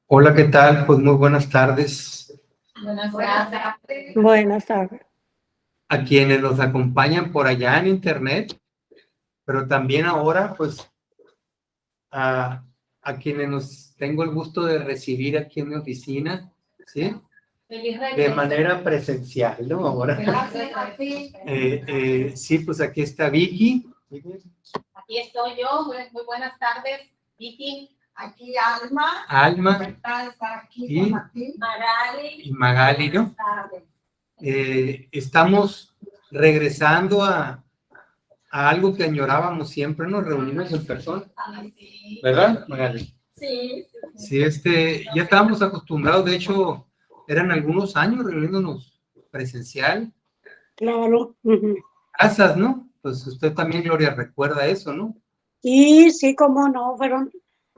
Hola, ¿qué tal? Pues muy buenas tardes Buenas tardes. Buenas tardes. a quienes nos acompañan por allá en internet, pero también ahora, pues, a, a quienes nos tengo el gusto de recibir aquí en mi oficina, ¿sí? De manera presencial, ¿no? Ahora. Sí, pues aquí está Vicky. Aquí estoy yo. Muy buenas tardes, Vicky. Aquí Alma. Alma Estar aquí y con Martín. Magali, ¿no? Buenas tardes. Estamos regresando a algo que añorábamos siempre, nos reunimos en persona, Sí. ¿verdad, Magali? Sí. Sí, ya estábamos acostumbrados, de hecho, eran algunos años reuniéndonos presencial. Claro. Casas, ¿no? Pues usted también, Gloria, recuerda eso, ¿no? Y sí, cómo no,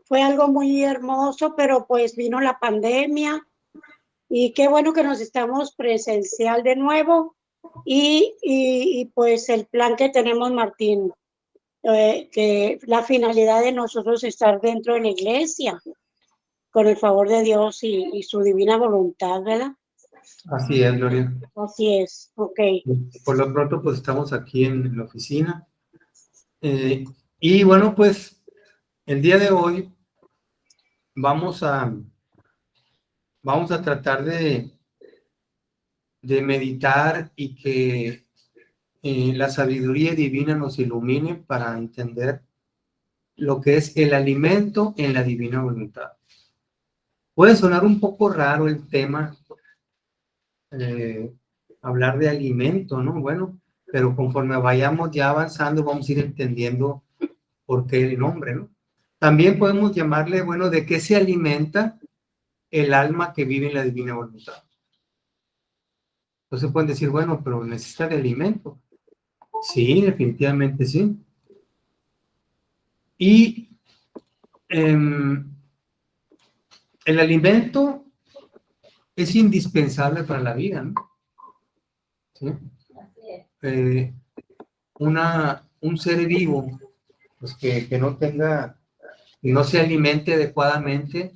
fue algo muy hermoso, pero pues vino la pandemia y qué bueno que nos estamos presencial de nuevo y pues el plan que tenemos, Martín, que la finalidad de nosotros es estar dentro de la iglesia, con el favor de Dios y su divina voluntad, ¿verdad? Así es, Gloria. Así es, ok. Por lo pronto, pues estamos aquí en la oficina. Y bueno, pues el día de hoy vamos a tratar de meditar y que la sabiduría divina nos ilumine para entender lo que es el alimento en la divina voluntad. Puede sonar un poco raro el tema, hablar de alimento, ¿no? Bueno, pero conforme vayamos ya avanzando, vamos a ir entendiendo por qué el nombre, ¿no? También podemos llamarle, bueno, ¿de qué se alimenta el alma que vive en la divina voluntad? Entonces pueden decir, bueno, pero necesita de alimento. Sí, definitivamente sí. Y el alimento es indispensable para la vida, ¿no? ¿Sí? Un ser vivo, pues que no tenga, no se alimente adecuadamente,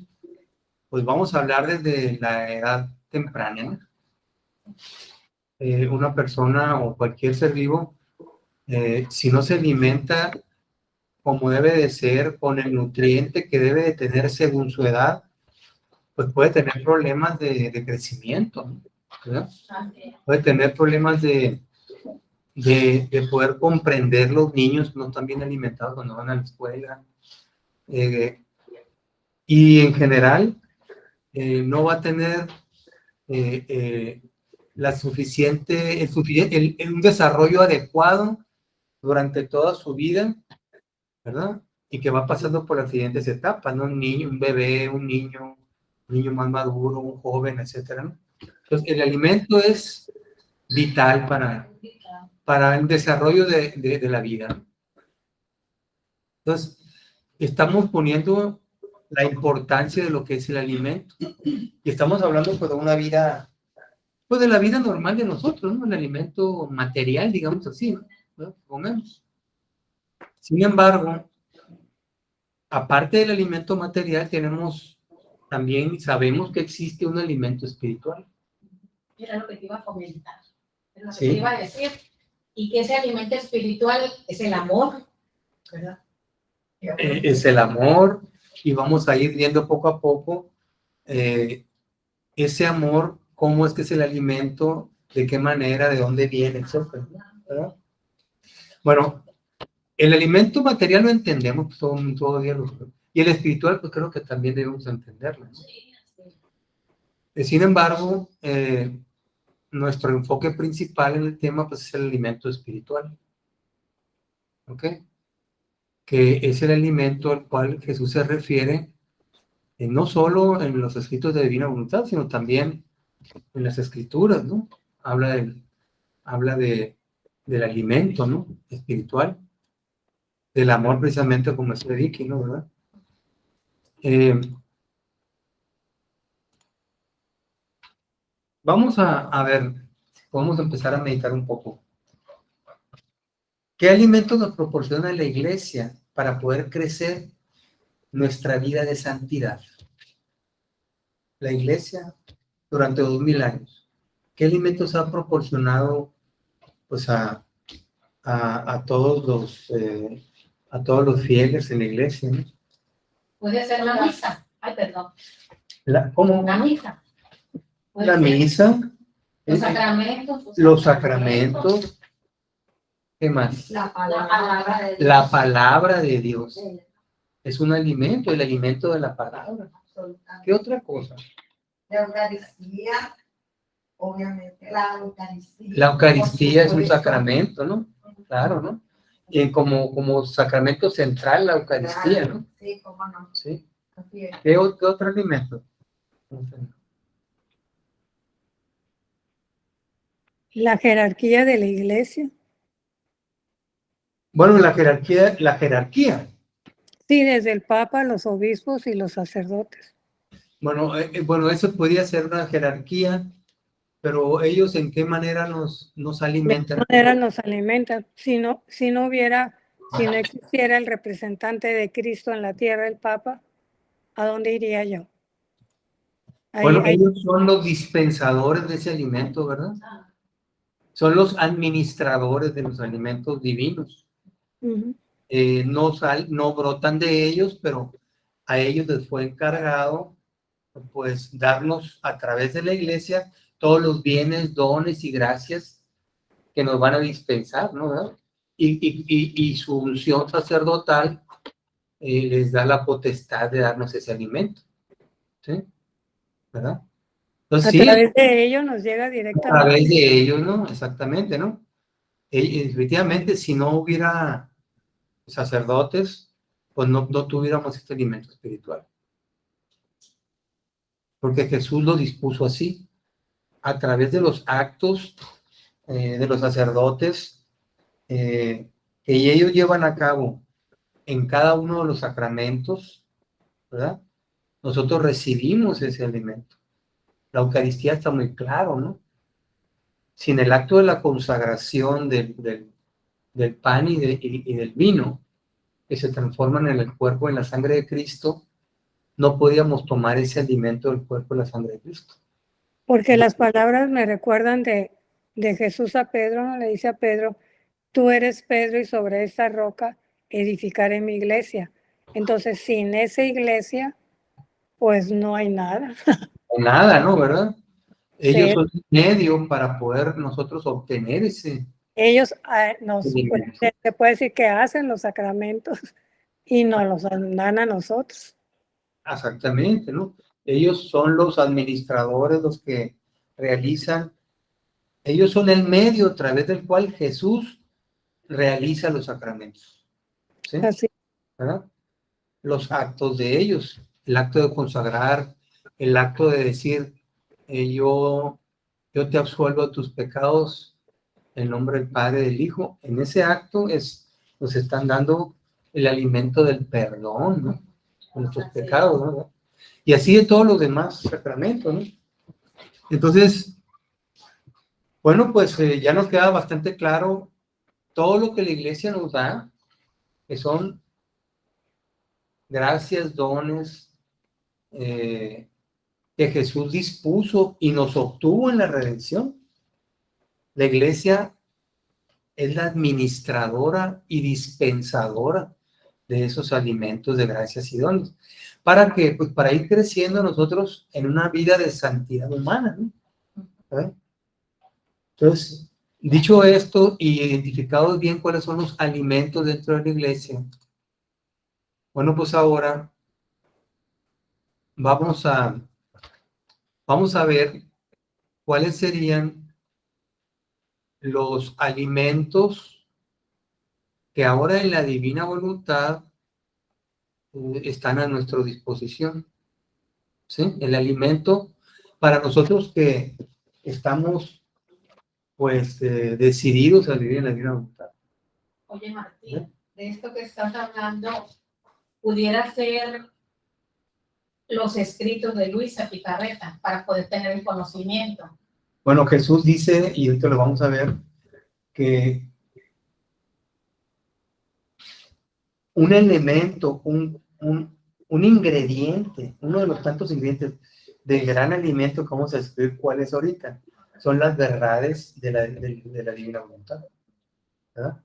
pues vamos a hablar desde la edad temprana, ¿no? Una persona o cualquier ser vivo, si no se alimenta como debe de ser, con el nutriente que debe de tener según su edad, pues puede tener problemas de crecimiento, ¿no? ¿Verdad? Puede tener problemas de poder comprender los niños no están bien alimentados cuando van a la escuela. Y en general, no va a tener un desarrollo adecuado durante toda su vida, ¿verdad? Y que va pasando por las siguientes etapas, ¿no? Un niño, un bebé, un niño más maduro, un joven, etcétera, ¿no? Entonces, el alimento es vital para el desarrollo de la vida. Entonces, estamos poniendo la importancia de lo que es el alimento. Y estamos hablando pues, de una vida, pues de la vida normal de nosotros, ¿no? El alimento material, digamos así, ¿no? Comemos. Sin embargo, aparte del alimento material, sabemos que existe un alimento espiritual. Era lo que te iba a comentar, es lo que Sí. te iba a decir. Y que ese alimento espiritual es el amor, ¿verdad? Es el amor, y vamos a ir viendo poco a poco ese amor, cómo es que es el alimento, de qué manera, de dónde viene, etcétera, ¿verdad? Bueno, el alimento material lo entendemos pues, todavía, y el espiritual, pues creo que también debemos entenderlo, ¿no? Sin embargo, nuestro enfoque principal en el tema pues, es el alimento espiritual. ¿Ok? Que es el alimento al cual Jesús se refiere, no solo en los escritos de Divina Voluntad, sino también en las escrituras, ¿no? Habla del alimento, ¿no? Espiritual, del amor precisamente como es Vicky, ¿no? ¿Verdad? Vamos a ver, vamos a empezar a meditar un poco. ¿Qué alimentos nos proporciona la iglesia para poder crecer nuestra vida de santidad. La iglesia, durante 2000 años, ¿qué alimentos ha proporcionado pues a todos los fieles en la iglesia, ¿no? Puede ser la misa. Ay, perdón. ¿Cómo? La misa. Puede La ser. misa, Los sacramentos. los sacramentos, ¿qué más? La palabra de Dios. La palabra de Dios es un alimento, el alimento de la palabra. ¿Qué otra cosa? La Eucaristía, obviamente. La Eucaristía. La Eucaristía es un sacramento, ¿no? Claro, ¿no? Y como sacramento central, la Eucaristía, ¿no? Sí, cómo no. Sí. Así es. ¿Qué otro alimento? La jerarquía de la iglesia. Bueno, la jerarquía. Sí, desde el Papa, los obispos y los sacerdotes. Bueno, eso podría ser una jerarquía, pero ellos en qué manera nos De alimentan. qué manera nos alimentan. Si no existiera el representante de Cristo en la tierra, el Papa, ¿a dónde iría yo? Bueno, ellos son los dispensadores de ese alimento, ¿verdad? Son los administradores de los alimentos divinos. Uh-huh. No brotan de ellos, pero a ellos les fue encargado pues darnos a través de la iglesia todos los bienes, dones y gracias que nos van a dispensar, ¿no? ¿Verdad? Y su unción sacerdotal les da la potestad de darnos ese alimento, ¿sí? ¿Verdad? Entonces, A través de ellos nos llega a directamente. través de ellos, ¿no? Exactamente, ¿no? Efectivamente, si no hubiera sacerdotes, pues no tuviéramos este alimento espiritual. Porque Jesús lo dispuso así, a través de los actos de los sacerdotes que ellos llevan a cabo en cada uno de los sacramentos, ¿verdad? Nosotros recibimos ese alimento. La Eucaristía está muy claro, ¿no? Sin el acto de la consagración del pan y del vino, que se transforman en el cuerpo y en la sangre de Cristo, no podíamos tomar ese alimento del cuerpo y la sangre de Cristo. Porque las palabras me recuerdan de Jesús a Pedro, ¿no? Le dice a Pedro, tú eres Pedro y sobre esta roca edificaré mi iglesia. Entonces, sin esa iglesia, pues no hay nada. Nada, ¿no? ¿Verdad? Ellos Sí. son el medio para poder nosotros obtener ese Ellos alimento. se puede decir que hacen los sacramentos y nos los dan a nosotros. Exactamente, ¿no? Ellos son los administradores, los que realizan, ellos son el medio a través del cual Jesús realiza los sacramentos. ¿Sí? Así. ¿Verdad? Los actos de ellos, el acto de consagrar, el acto de decir, yo te absuelvo de tus pecados en nombre del Padre y del Hijo. En ese acto nos están dando el alimento del perdón, ¿no? De nuestros pecados, ¿no? Y así de todos los demás sacramentos, ¿no? Entonces, bueno, pues ya nos queda bastante claro todo lo que la iglesia nos da, que son gracias, dones, que Jesús dispuso y nos obtuvo en la redención. La iglesia es la administradora y dispensadora de esos alimentos de gracias y dones. ¿Para qué? Pues para ir creciendo nosotros en una vida de santidad humana, ¿no? ¿Eh? Entonces, dicho esto y identificados bien cuáles son los alimentos dentro de la iglesia, bueno, pues ahora vamos a ver cuáles serían los alimentos que ahora en la divina voluntad están a nuestra disposición. ¿Sí? El alimento para nosotros que estamos pues decididos a vivir en la divina voluntad. Oye, Martín, de esto que estás hablando, pudiera ser los escritos de Luisa Picarreta para poder tener el conocimiento. Bueno, Jesús dice, y esto lo vamos a ver, que un elemento, un ingrediente, uno de los tantos ingredientes del gran alimento que vamos a describir cuál es ahorita, son las verdades de la divina voluntad, ¿verdad?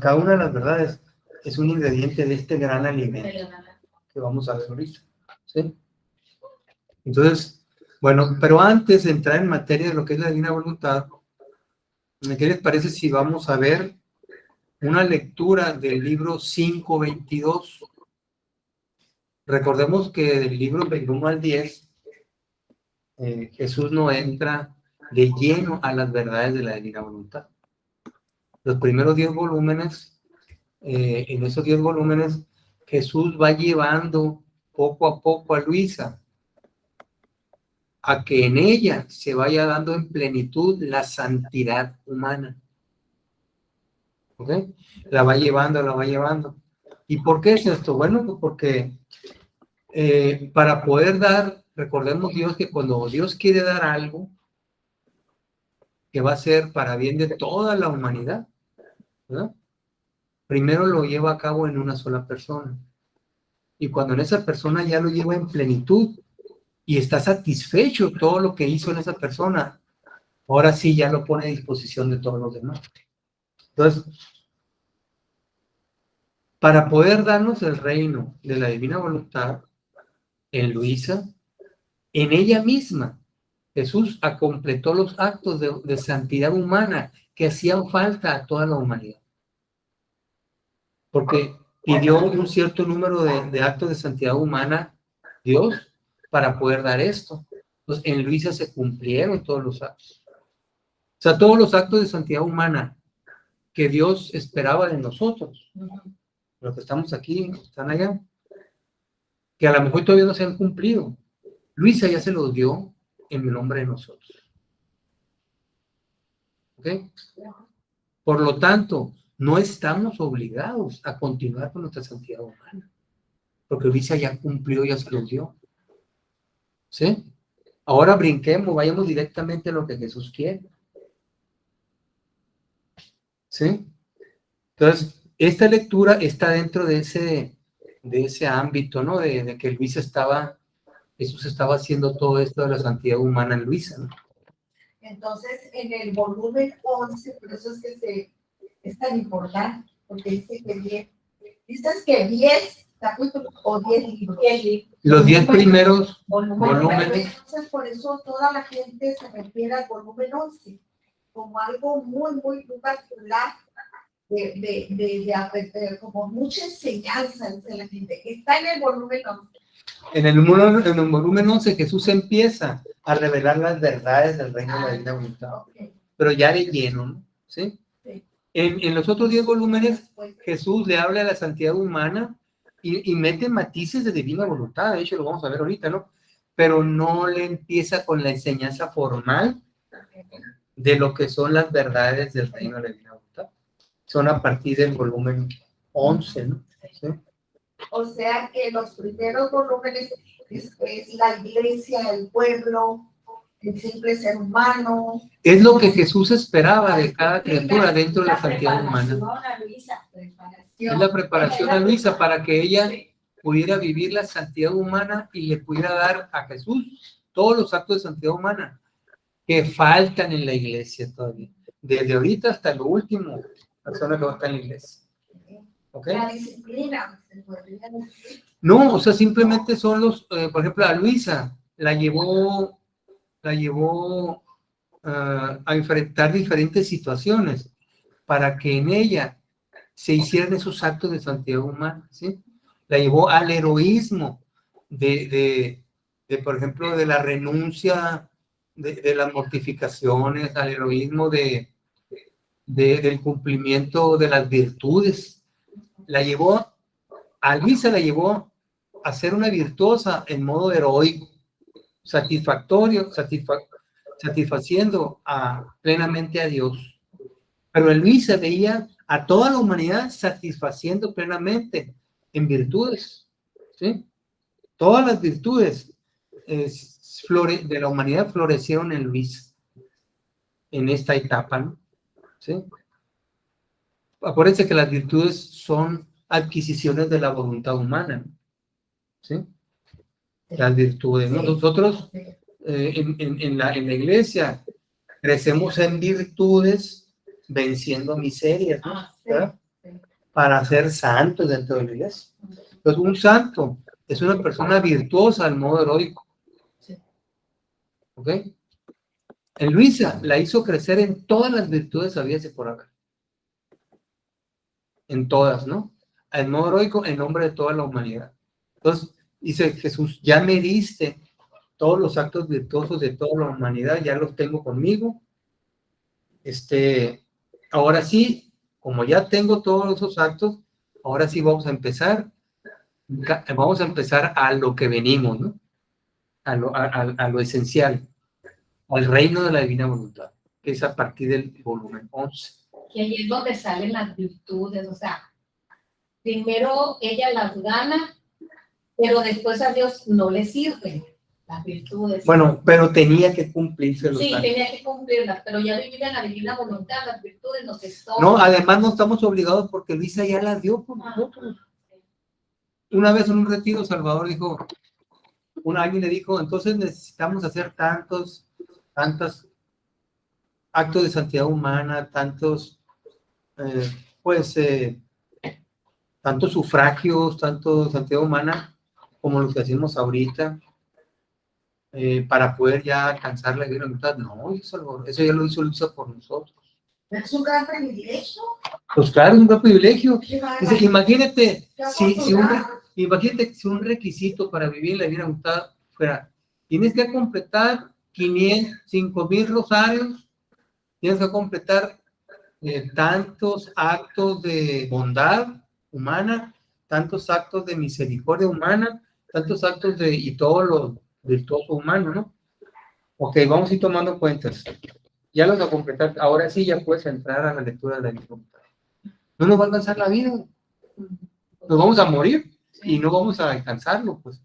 Cada una de las verdades es un ingrediente de este gran alimento que vamos a ver ahorita, ¿sí? Entonces, bueno, pero antes de entrar en materia de lo que es la divina voluntad, ¿qué les parece si vamos a ver una lectura del libro 5:22? Recordemos que del libro del 1 al 10, Jesús no entra de lleno a las verdades de la divina voluntad. Los primeros 10 volúmenes, en esos 10 volúmenes, Jesús va llevando poco a poco a Luisa a que en ella se vaya dando en plenitud la santidad humana. ¿Ok? La va llevando, la va llevando. ¿Y por qué es esto? Bueno, pues porque para poder dar, recordemos Dios que cuando Dios quiere dar algo, que va a ser para bien de toda la humanidad, ¿verdad? Primero lo lleva a cabo en una sola persona. Y cuando en esa persona ya lo lleva en plenitud y está satisfecho todo lo que hizo en esa persona, ahora sí ya lo pone a disposición de todos los demás. Entonces, para poder darnos el reino de la divina voluntad, en Luisa, en ella misma, Jesús completó los actos de santidad humana que hacían falta a toda la humanidad. Porque pidió un cierto número de actos de santidad humana Dios para poder dar esto. Entonces, en Luisa se cumplieron todos los actos. O sea, todos los actos de santidad humana que Dios esperaba de nosotros, los que estamos aquí, están allá, que a lo mejor todavía no se han cumplido. Luisa ya se los dio en el nombre de nosotros. ¿Ok? Por lo tanto, no estamos obligados a continuar con nuestra santidad humana, porque Luisa ya cumplió, ya se los dio. ¿Sí? Ahora brinquemos, vayamos directamente a lo que Jesús quiere. ¿Sí? Entonces, esta lectura está dentro de ese ámbito, ¿no? De que Jesús estaba haciendo todo esto de la santidad humana en Luisa, ¿no? Entonces, en el volumen 11, por eso es que es tan importante, porque dice que 10, dices que 10 capítulos o 10 libros. Los 10 primeros Bueno, volúmenes. entonces por eso toda la gente se refiere al volumen 11 como algo muy, muy particular de como mucha enseñanza de la gente que está en el volumen 11. En el volumen 11 Jesús empieza a revelar las verdades del reino de la divina voluntad, pero ya de lleno, ¿no? ¿Sí? Sí. En los otros 10 volúmenes Jesús le habla de la santidad humana y mete matices de divina voluntad, de hecho lo vamos a ver ahorita, ¿no? Pero no le empieza con la enseñanza formal de lo que son las verdades del reino de la divina voluntad. Son a partir del volumen 11, ¿no? ¿Sí? O sea que los primeros volúmenes es la iglesia, el pueblo, el simple ser humano. Es lo que Jesús esperaba de cada criatura dentro de la santidad humana. Es la preparación a Luisa para que ella pudiera vivir la santidad humana y le pudiera dar a Jesús todos los actos de santidad humana que faltan en la iglesia todavía. Desde ahorita hasta lo último, persona que va a estar en la iglesia. ¿Okay? La disciplina. No, o sea, simplemente son por ejemplo, a Luisa la llevó a enfrentar diferentes situaciones para que en ella se hicieran esos actos de santidad humana, ¿sí? La llevó al heroísmo por ejemplo, de la renuncia, de las mortificaciones, al heroísmo del cumplimiento de las virtudes. A Luisa la llevó a ser una virtuosa en modo heroico, satisfaciendo plenamente a Dios. Pero en Luisa veía a toda la humanidad satisfaciendo plenamente en virtudes, ¿sí? Todas las virtudes de la humanidad florecieron en Luisa, en esta etapa, ¿no? ¿Sí? Acuérdense que las virtudes son adquisiciones de la voluntad humana, ¿no? ¿sí? Las virtudes, ¿no? Sí. Nosotros en la iglesia crecemos en virtudes venciendo miserias, ¿no? Ah, sí. ¿Verdad? Sí. Para ser santos dentro de la iglesia. Entonces, un santo es una persona virtuosa al modo heroico. Sí. ¿Ok? En Luisa la hizo crecer en todas las virtudes habidas y por haber. En todas, ¿no? Al modo heroico en nombre de toda la humanidad. Entonces, dice Jesús, ya me diste todos los actos virtuosos de toda la humanidad, ya los tengo conmigo. Ahora sí, como ya tengo todos esos actos, ahora sí vamos a empezar a lo que venimos, ¿no? A lo esencial, al reino de la divina voluntad, que es a partir del volumen 11. Y ahí es donde salen las virtudes, o sea, primero ella las gana, pero después a Dios no le sirven las virtudes. Bueno, pero tenía que cumplirse los Sí, actos. tenía que cumplirlas, pero ya vivir en la divina voluntad, las virtudes nos estorban. No, además no estamos obligados porque Luisa ya las dio por nosotros. Una vez en un retiro, Salvador dijo, alguien le dijo, entonces necesitamos hacer tantos actos de santidad humana, tantos sufragios, tanto santidad humana como los que hacemos ahorita, para poder ya alcanzar la divina voluntad. No, Salvador, eso ya lo hizo Luisa por nosotros. Es un gran privilegio. Pues claro, es un gran privilegio. Qué Dice, imagínate Qué si un requisito para vivir en la divina voluntad fuera, tienes que completar 5,000 rosarios, tienes que completar tantos actos de bondad humana, tantos actos de misericordia humana, tantos actos y todo lo virtuoso humano, ¿no? Ok, vamos a ir tomando cuentas. Ya los a completar, ahora sí ya puedes entrar a la lectura de la divina voluntad. No nos va a alcanzar la vida, nos vamos a morir y no vamos a alcanzarlo, pues.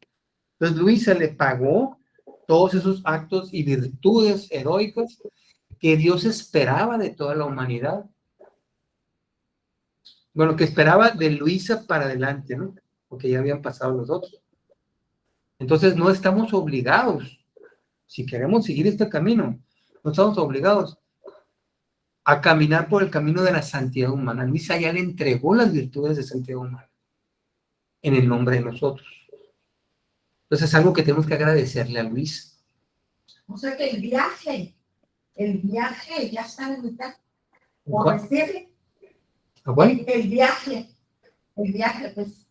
Entonces Luisa le pagó todos esos actos y virtudes heroicas que Dios esperaba de toda la humanidad. Bueno, que esperaba de Luisa para adelante, ¿no? Porque ya habían pasado los otros. Entonces no estamos obligados, si queremos seguir este camino, no estamos obligados a caminar por el camino de la santidad humana. Luisa ya le entregó las virtudes de santidad humana en el nombre de nosotros. Entonces es algo que tenemos que agradecerle a Luis. O sea que el viaje ya está en la mitad. O ¿Cuál? decirle, ¿Cuál? el viaje, pues,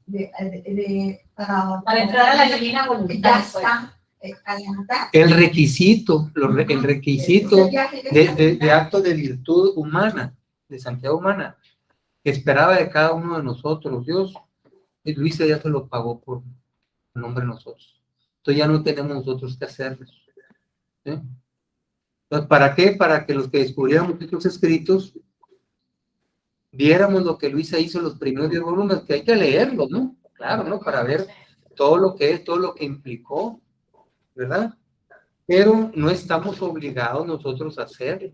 Para entrar a la divina voluntad. ya pues. está a la mitad. El requisito Ese viaje ya está a la de mitad. acto de virtud humana, de santidad humana, que esperaba de cada uno de nosotros, Dios, y Luisa ya se lo pagó por el nombre de nosotros. Entonces ya no tenemos nosotros que hacerlo. ¿Sí? Entonces, ¿para qué? Para que los que descubriéramos estos escritos viéramos lo que Luisa hizo en los primeros 10 volúmenes, que hay que leerlos, ¿no? Claro, ¿no? Para ver todo lo que es, todo lo que implicó, ¿verdad? Pero no estamos obligados nosotros a hacerlo,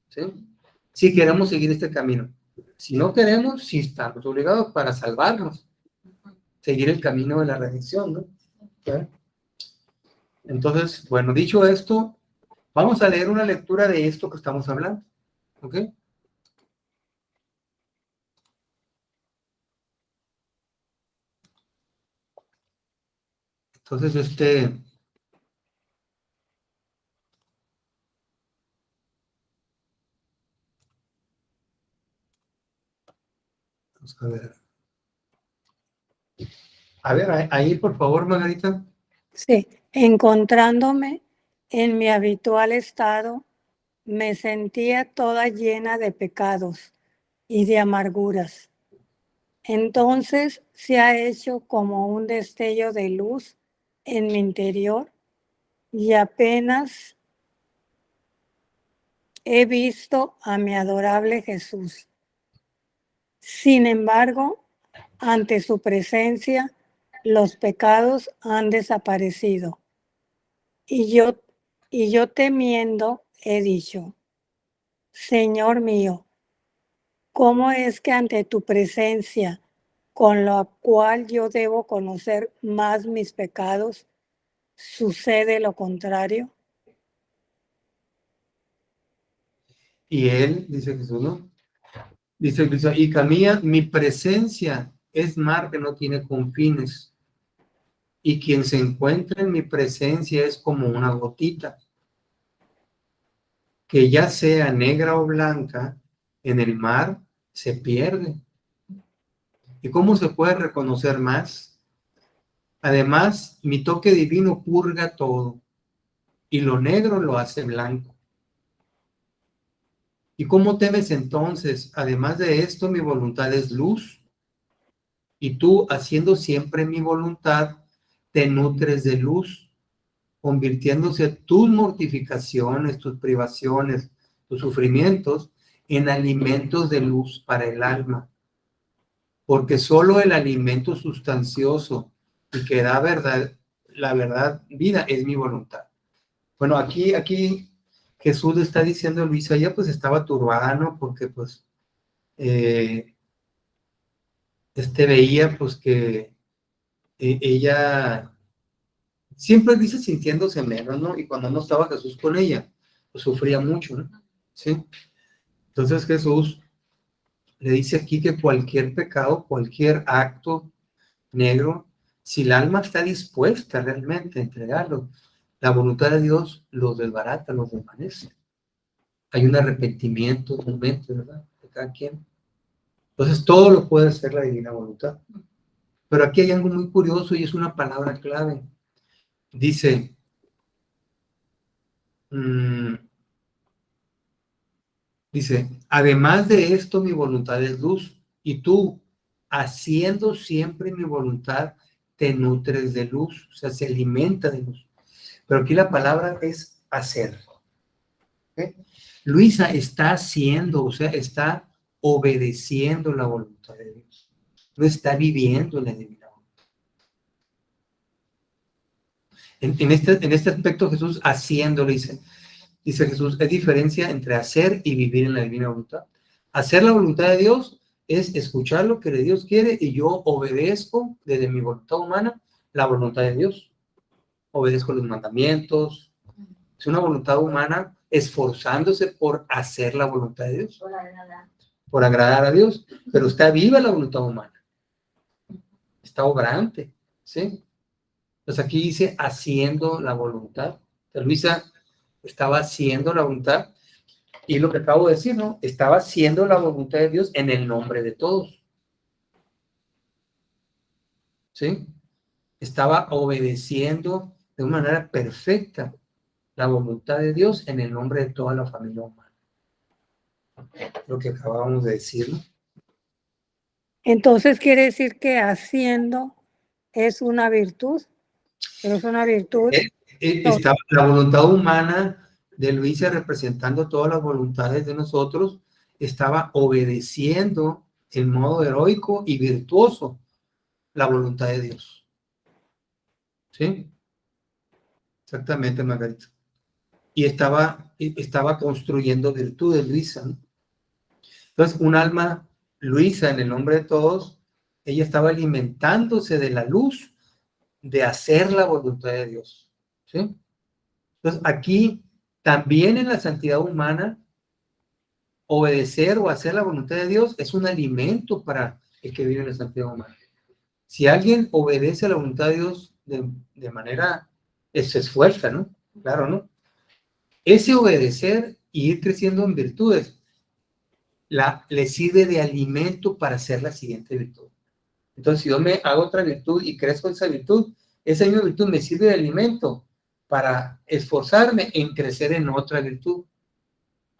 ¿sí? Si queremos seguir este camino. Si no queremos, sí estamos obligados para salvarnos, seguir el camino de la redención, ¿no? ¿Sí? Entonces, bueno, dicho esto, vamos a leer una lectura de esto que estamos hablando, ¿ok? Entonces, vamos a ver. A ver, ahí por favor, Margarita. Sí, encontrándome en mi habitual estado, me sentía toda llena de pecados y de amarguras. Entonces se ha hecho como un destello de luz en mi interior y apenas he visto a mi adorable Jesús. Sin embargo, ante su presencia, los pecados han desaparecido. Y yo temiendo he dicho, Señor mío, ¿cómo es que ante tu presencia con la cual yo debo conocer más mis pecados, sucede lo contrario. Y él, dice Jesús, ¿no? Dice Cristo, hija mía, mi presencia es mar que no tiene confines. Y quien se encuentra en mi presencia es como una gotita, que ya sea negra o blanca, en el mar se pierde. ¿Y cómo se puede reconocer más? Además, mi toque divino purga todo, y lo negro lo hace blanco. ¿Y cómo te ves entonces? Además de esto, mi voluntad es luz, y tú, haciendo siempre mi voluntad, te nutres de luz, convirtiéndose tus mortificaciones, tus privaciones, tus sufrimientos en alimentos de luz para el alma. Porque solo el alimento sustancioso y que da verdad, la verdad, vida, es mi voluntad. Bueno, aquí Jesús le está diciendo a Luisa, ella pues estaba turbada, ¿no? Porque pues veía pues que ella siempre dice sintiéndose menos, ¿no? Y cuando no estaba Jesús con ella, pues sufría mucho, ¿no? ¿Sí? Entonces Jesús le dice aquí que cualquier pecado, cualquier acto negro, si el alma está dispuesta realmente a entregarlo, la voluntad de Dios los desbarata, los desvanece. Hay un arrepentimiento, un momento, ¿verdad? De cada quien. Entonces todo lo puede hacer la divina voluntad. Pero aquí hay algo muy curioso y es una palabra clave. Dice, además de esto mi voluntad es luz, y tú, haciendo siempre mi voluntad, te nutres de luz, o sea, se alimenta de luz. Pero aquí la palabra es hacer. ¿Okay? Luisa está haciendo, o sea, está obedeciendo la voluntad de Dios. No está viviendo la divina voluntad. En este aspecto Jesús haciéndolo, dice Jesús, es diferencia entre hacer y vivir en la divina voluntad. Hacer la voluntad de Dios es escuchar lo que Dios quiere y yo obedezco desde mi voluntad humana la voluntad de Dios. Obedezco los mandamientos. Es una voluntad humana esforzándose por hacer la voluntad de Dios. Por agradar a Dios. Pero está viva la voluntad humana. Está obrante. ¿Sí? Entonces aquí dice haciendo la voluntad. Luisa estaba haciendo la voluntad. Y lo que acabo de decir, ¿no? Estaba haciendo la voluntad de Dios en el nombre de todos. ¿Sí? Estaba obedeciendo de una manera perfecta la voluntad de Dios en el nombre de toda la familia humana. Lo que acabamos de decir, ¿no? Entonces quiere decir que haciendo es una virtud, pero es una virtud. Estaba la voluntad humana de Luisa representando todas las voluntades de nosotros, estaba obedeciendo en modo heroico y virtuoso la voluntad de Dios. ¿Sí? Exactamente, Margarita. Y estaba construyendo virtudes, Luisa, ¿no? Entonces, un alma Luisa, en el nombre de todos, ella estaba alimentándose de la luz de hacer la voluntad de Dios. ¿Sí? Entonces, aquí, también en la santidad humana, obedecer o hacer la voluntad de Dios es un alimento para el que vive en la santidad humana. Si alguien obedece a la voluntad de Dios de manera, se esfuerza, ¿no? Claro, ¿no? Ese obedecer y ir creciendo en virtudes, le sirve de alimento para hacer la siguiente virtud. Entonces, si yo me hago otra virtud y crezco en esa misma virtud me sirve de alimento para esforzarme en crecer en otra virtud.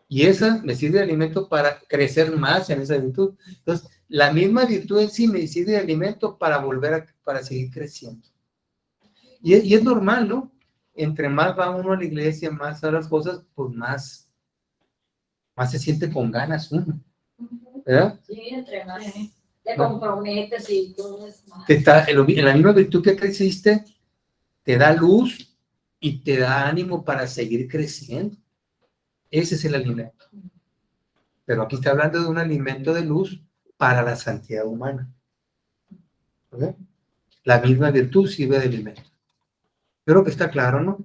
Y esa me sirve de alimento para crecer más en esa virtud. Entonces, la misma virtud en sí me sirve de alimento para para seguir creciendo. Y es normal, ¿no? Entre más va uno a la iglesia, más a las cosas, pues más se siente con ganas uno. ¿Verdad? Sí, entre más te comprometes y todo es más. En la misma virtud que creciste, te da luz y te da ánimo para seguir creciendo. Ese es el alimento. Pero aquí está hablando de un alimento de luz para la santidad humana. ¿Ok? La misma virtud sirve de alimento. Creo que está claro, ¿no?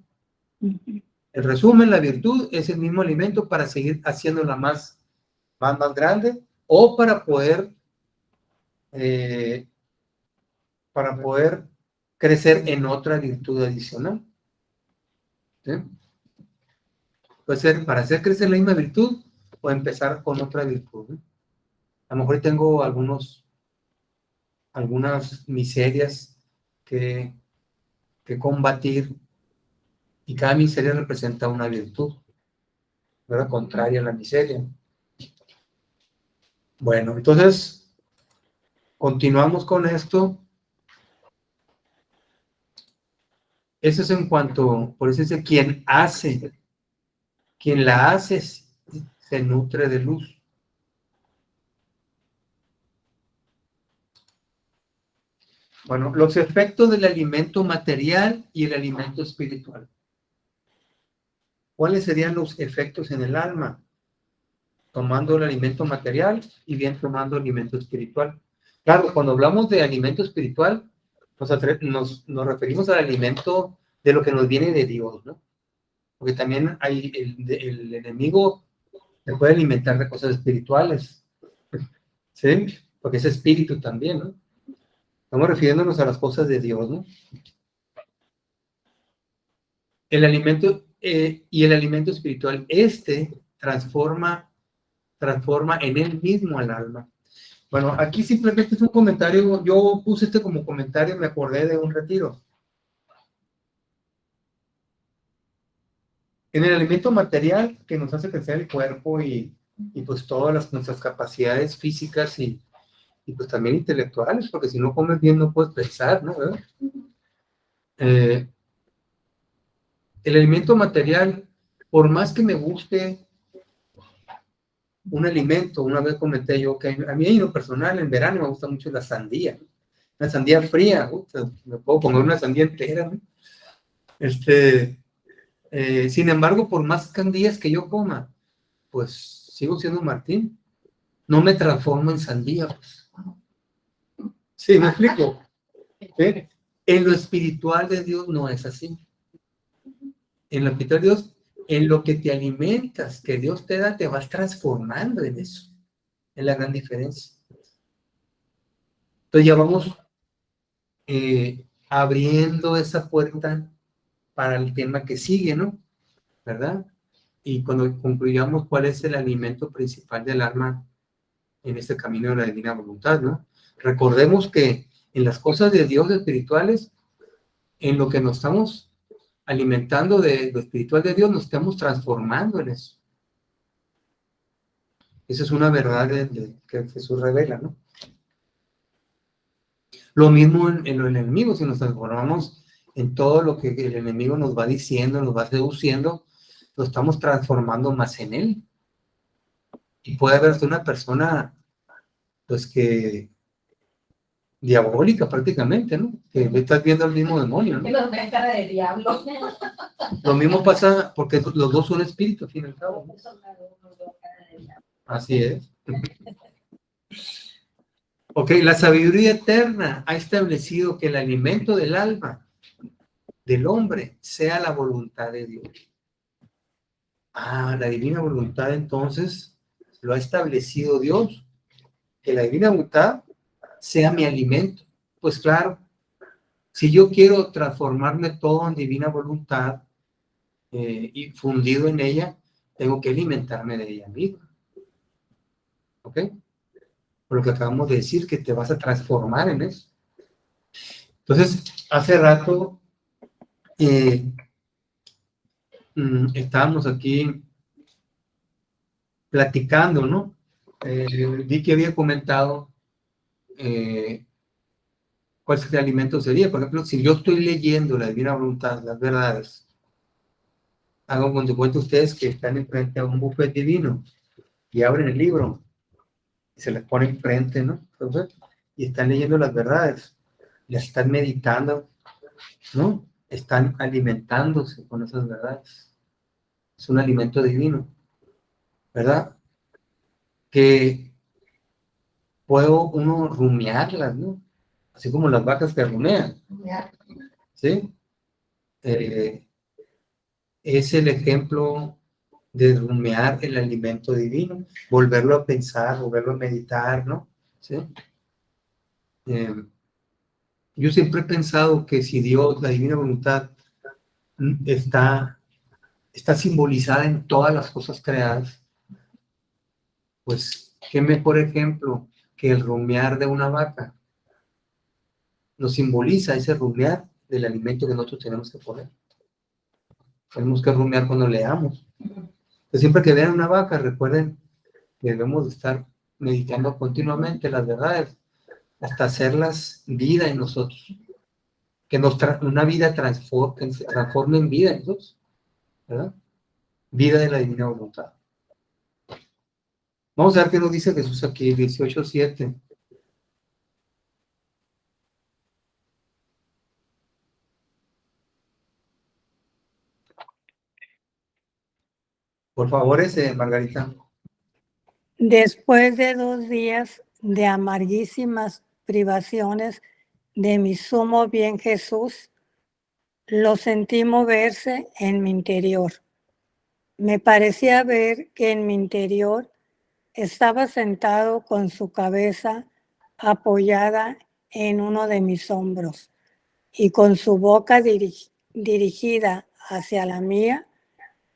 En resumen, la virtud es el mismo alimento para seguir haciéndola más grande o para poder crecer en otra virtud adicional. ¿Sí? Puede ser para hacer crecer la misma virtud o empezar con otra virtud, ¿no? A lo mejor tengo algunas miserias que combatir y cada miseria representa una virtud, ¿verdad? Contraria a la miseria. Bueno, entonces, continuamos con esto. Eso es en cuanto, por eso dice, quien la hace, se nutre de luz. Bueno, los efectos del alimento material y el alimento espiritual. ¿Cuáles serían los efectos en el alma? Tomando el alimento material y bien tomando alimento espiritual. Claro, cuando hablamos de alimento espiritual, nos referimos al alimento de lo que nos viene de Dios, ¿no? Porque también hay el enemigo se puede alimentar de cosas espirituales, ¿sí? Porque es espíritu también, ¿no? Estamos refiriéndonos a las cosas de Dios, ¿no? El alimento y el alimento espiritual, transforma en él mismo al alma. Bueno, aquí simplemente es un comentario, yo puse como comentario, me acordé de un retiro. En el alimento material que nos hace crecer el cuerpo y pues todas nuestras capacidades físicas y pues también intelectuales, porque si no comes bien no puedes pensar, ¿no? El alimento material, por más que me guste un alimento, una vez comenté yo que a mí en lo personal en verano me gusta mucho la sandía, una sandía fría, me puedo comer una sandía entera, ¿no? Sin embargo, por más sandías que yo coma, pues sigo siendo Martín, no me transformo en sandía, pues. Sí, me explico. ¿Sí? En lo espiritual de Dios no es así. En lo espiritual de Dios, en lo que te alimentas, que Dios te da, te vas transformando en eso. Es la gran diferencia. Entonces ya vamos abriendo esa puerta para el tema que sigue, ¿no? ¿Verdad? Y cuando concluyamos cuál es el alimento principal del alma en este camino de la divina voluntad, ¿no? Recordemos que en las cosas de Dios espirituales, en lo que nos estamos alimentando de lo espiritual de Dios, nos estamos transformando en eso. Esa es una verdad que Jesús revela, ¿no? Lo mismo en lo enemigo, si nos transformamos en todo lo que el enemigo nos va diciendo, nos va seduciendo, lo estamos transformando más en él. Y puede haber una persona, pues que diabólica prácticamente, ¿no? Que estás viendo al mismo demonio, Que ¿no? los ve cara de diablo. Lo mismo pasa porque los dos son espíritus, al fin y al cabo, ¿no? Así es. Ok, la sabiduría eterna ha establecido que el alimento del alma del hombre sea la voluntad de Dios. La divina voluntad entonces lo ha establecido Dios, que la divina voluntad sea mi alimento. Pues claro, si yo quiero transformarme todo en divina voluntad y fundido en ella, tengo que alimentarme de ella misma. ¿Ok? Por lo que acabamos de decir, que te vas a transformar en eso. Entonces, hace rato estábamos aquí platicando, ¿no? Vi que había comentado cuál el alimento sería. Por ejemplo, si yo estoy leyendo la divina voluntad, las verdades, hagan cuando cuento ustedes que están enfrente a un buffet divino y abren el libro y se les pone enfrente, ¿no? Entonces, y están leyendo las verdades, las están meditando, ¿no? Están alimentándose con esas verdades. Es un alimento divino, ¿verdad? Que puedo uno rumiarlas, ¿no? así como las vacas que rumean, Ya. ¿sí? Es el ejemplo de rumear el alimento divino, volverlo a pensar, volverlo a meditar, ¿no? ¿Sí? Yo siempre he pensado que si Dios, la divina voluntad, está simbolizada en todas las cosas creadas, pues qué mejor ejemplo que el rumear de una vaca. Nos simboliza ese rumear del alimento que nosotros tenemos que poner. Tenemos que rumear cuando leamos. Entonces, siempre que vean una vaca, recuerden que debemos de estar meditando continuamente las verdades, hasta hacerlas vida en nosotros. Que una vida que se transforme en vida en nosotros, ¿verdad? Vida de la divina voluntad. Vamos a ver qué nos dice Jesús aquí, 18:7. Por favor, Margarita. Después de 2 días de amarguísimas privaciones de mi sumo bien Jesús, lo sentí moverse en mi interior. Me parecía ver que en mi interior estaba sentado con su cabeza apoyada en uno de mis hombros y con su boca dirigida hacia la mía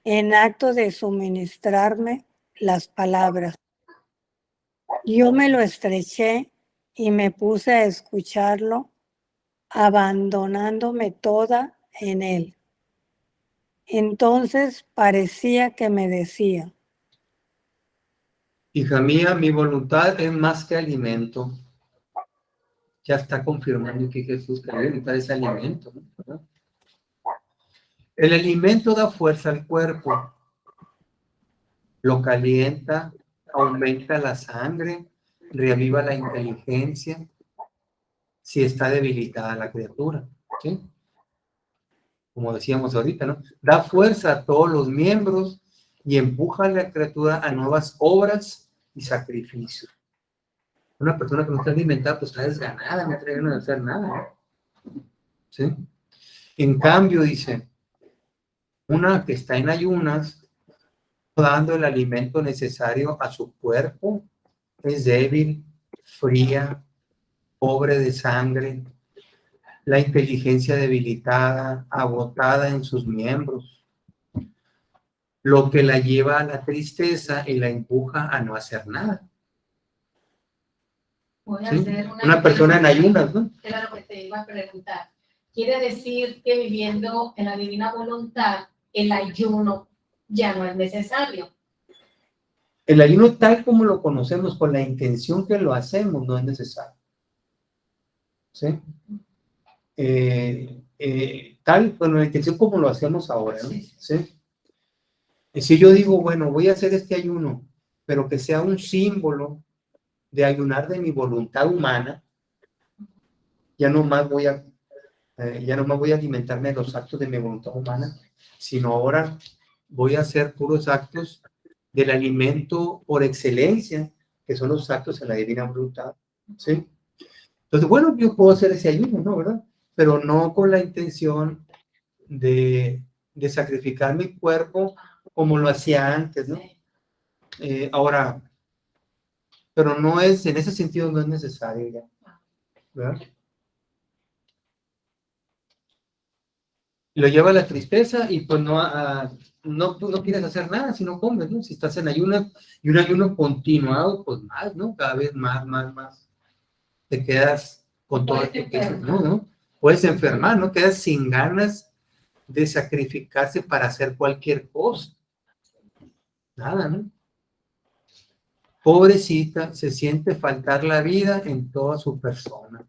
en acto de suministrarme las palabras. Yo me lo estreché y me puse a escucharlo, abandonándome toda en él. Entonces parecía que me decía: Hija mía, mi voluntad es más que alimento. Ya está confirmando que Jesús, que la voluntad es alimento, ¿no? El alimento da fuerza al cuerpo, lo calienta, aumenta la sangre, reaviva la inteligencia, si está debilitada la criatura, ¿sí? Como decíamos ahorita, ¿no? Da fuerza a todos los miembros y empuja a la criatura a nuevas obras y sacrificios. Una persona que no está alimentada, pues está desganada, no trae ganas de hacer nada, ¿sí? En cambio, dice, una que está en ayunas, dando el alimento necesario a su cuerpo, es débil, fría, pobre de sangre, la inteligencia debilitada, agotada en sus miembros, lo que la lleva a la tristeza y la empuja a no hacer nada. Voy a ¿Sí? hacer Una persona en ayunas, ¿no? Era lo que te iba a preguntar. Quiere decir que viviendo en la divina voluntad, el ayuno ya no es necesario. El ayuno tal como lo conocemos, con la intención que lo hacemos, no es necesario. ¿Sí? Tal, con la intención como lo hacemos ahora, ¿no? ¿Sí? Y si yo digo, bueno, voy a hacer este ayuno, pero que sea un símbolo de ayunar de mi voluntad humana, ya no más voy a alimentarme de los actos de mi voluntad humana, sino ahora voy a hacer puros actos del alimento por excelencia, que son los actos en la divina voluntad, ¿sí? Entonces, bueno, yo puedo hacer ese ayuno, ¿no? ¿Verdad? Pero no con la intención de sacrificar mi cuerpo como lo hacía antes, ¿no? Ahora, pero no es, en ese sentido no es necesario ya, ¿verdad? Lo lleva a la tristeza y pues no quieres hacer nada si no comes, ¿no? Si estás en ayuno y un ayuno continuado, pues más, ¿no? Cada vez más. Te quedas con todo esto que dices, ¿no? Puedes enfermar, ¿no? Quedas sin ganas de sacrificarse para hacer cualquier cosa. Nada, ¿no? Pobrecita, se siente faltar la vida en toda su persona.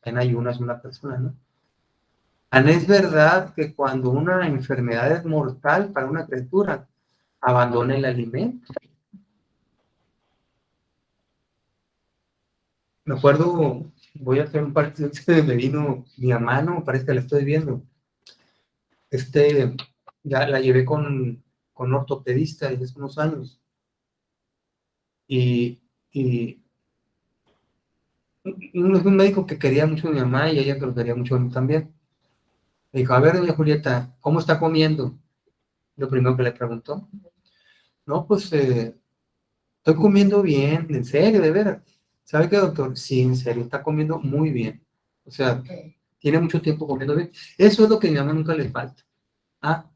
En ayunas una persona, ¿no? Es verdad que cuando una enfermedad es mortal para una criatura, abandona el alimento. Me acuerdo, voy a hacer un partido, me vino mi hermano, parece que la estoy viendo. Ya la llevé con ortopedista desde unos años. Y un médico que quería mucho a mi mamá y ella que lo quería mucho a mí también. Me dijo, a ver, doña Julieta, ¿cómo está comiendo? Lo primero que le preguntó. No, pues estoy comiendo bien, en serio, de veras. ¿Sabe qué, doctor? Sí, en serio, está comiendo muy bien. O sea, Ok. tiene mucho tiempo comiendo bien. Eso es lo que a mi mamá nunca le falta. Ah,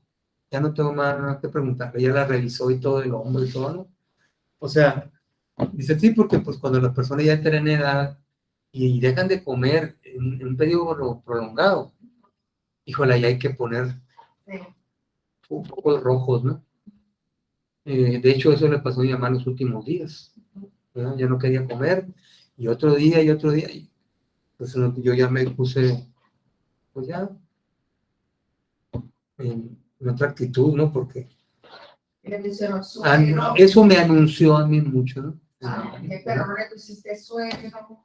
ya no tengo más nada que preguntarle. Ella la revisó y todo, el hombro y todo, ¿no? O sea, dice sí, porque pues cuando las personas ya tienen edad y dejan de comer en un periodo prolongado, híjole, ahí hay que poner Sí. un poco rojos, ¿no? De hecho, eso le pasó a mi mamá en los últimos días, ¿verdad? Ya no quería comer, y otro día, y pues yo ya me puse, pues ya, en otra actitud, ¿no? Porque Le pusieron suero. eso me anunció a mí mucho, ¿no? Pero no le pusiste suero,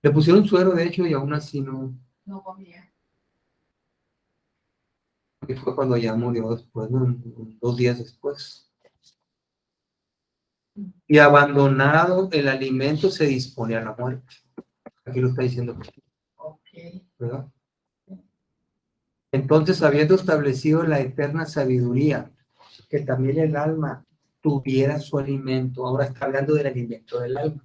Le pusieron suero, de hecho, y aún así no. no comía. Y fue cuando ya murió después, ¿no? 2 días después. Y abandonado el alimento se dispone a la muerte. Aquí lo está diciendo, Ok. ¿verdad? Entonces, habiendo establecido la eterna sabiduría, que también el alma tuviera su alimento, ahora está hablando del alimento del alma.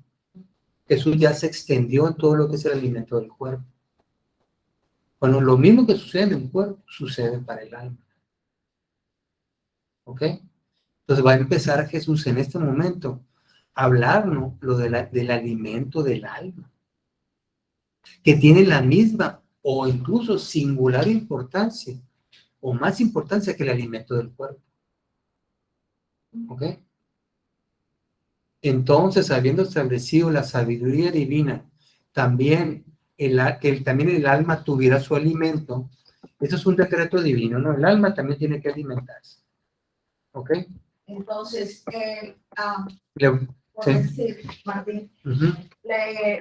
Jesús ya se extendió en todo lo que es el alimento del cuerpo. Bueno, lo mismo que sucede en el cuerpo, sucede para el alma. ¿Ok? Entonces va a empezar Jesús en este momento a hablarnos del alimento del alma, que tiene la misma o incluso singular importancia, o más importancia que el alimento del cuerpo. ¿Ok? Entonces, habiendo establecido la sabiduría divina, también también el alma tuviera su alimento, eso es un decreto divino, ¿no? El alma también tiene que alimentarse. ¿Ok? Entonces, Le- por sí. decir, Martín, Ujú,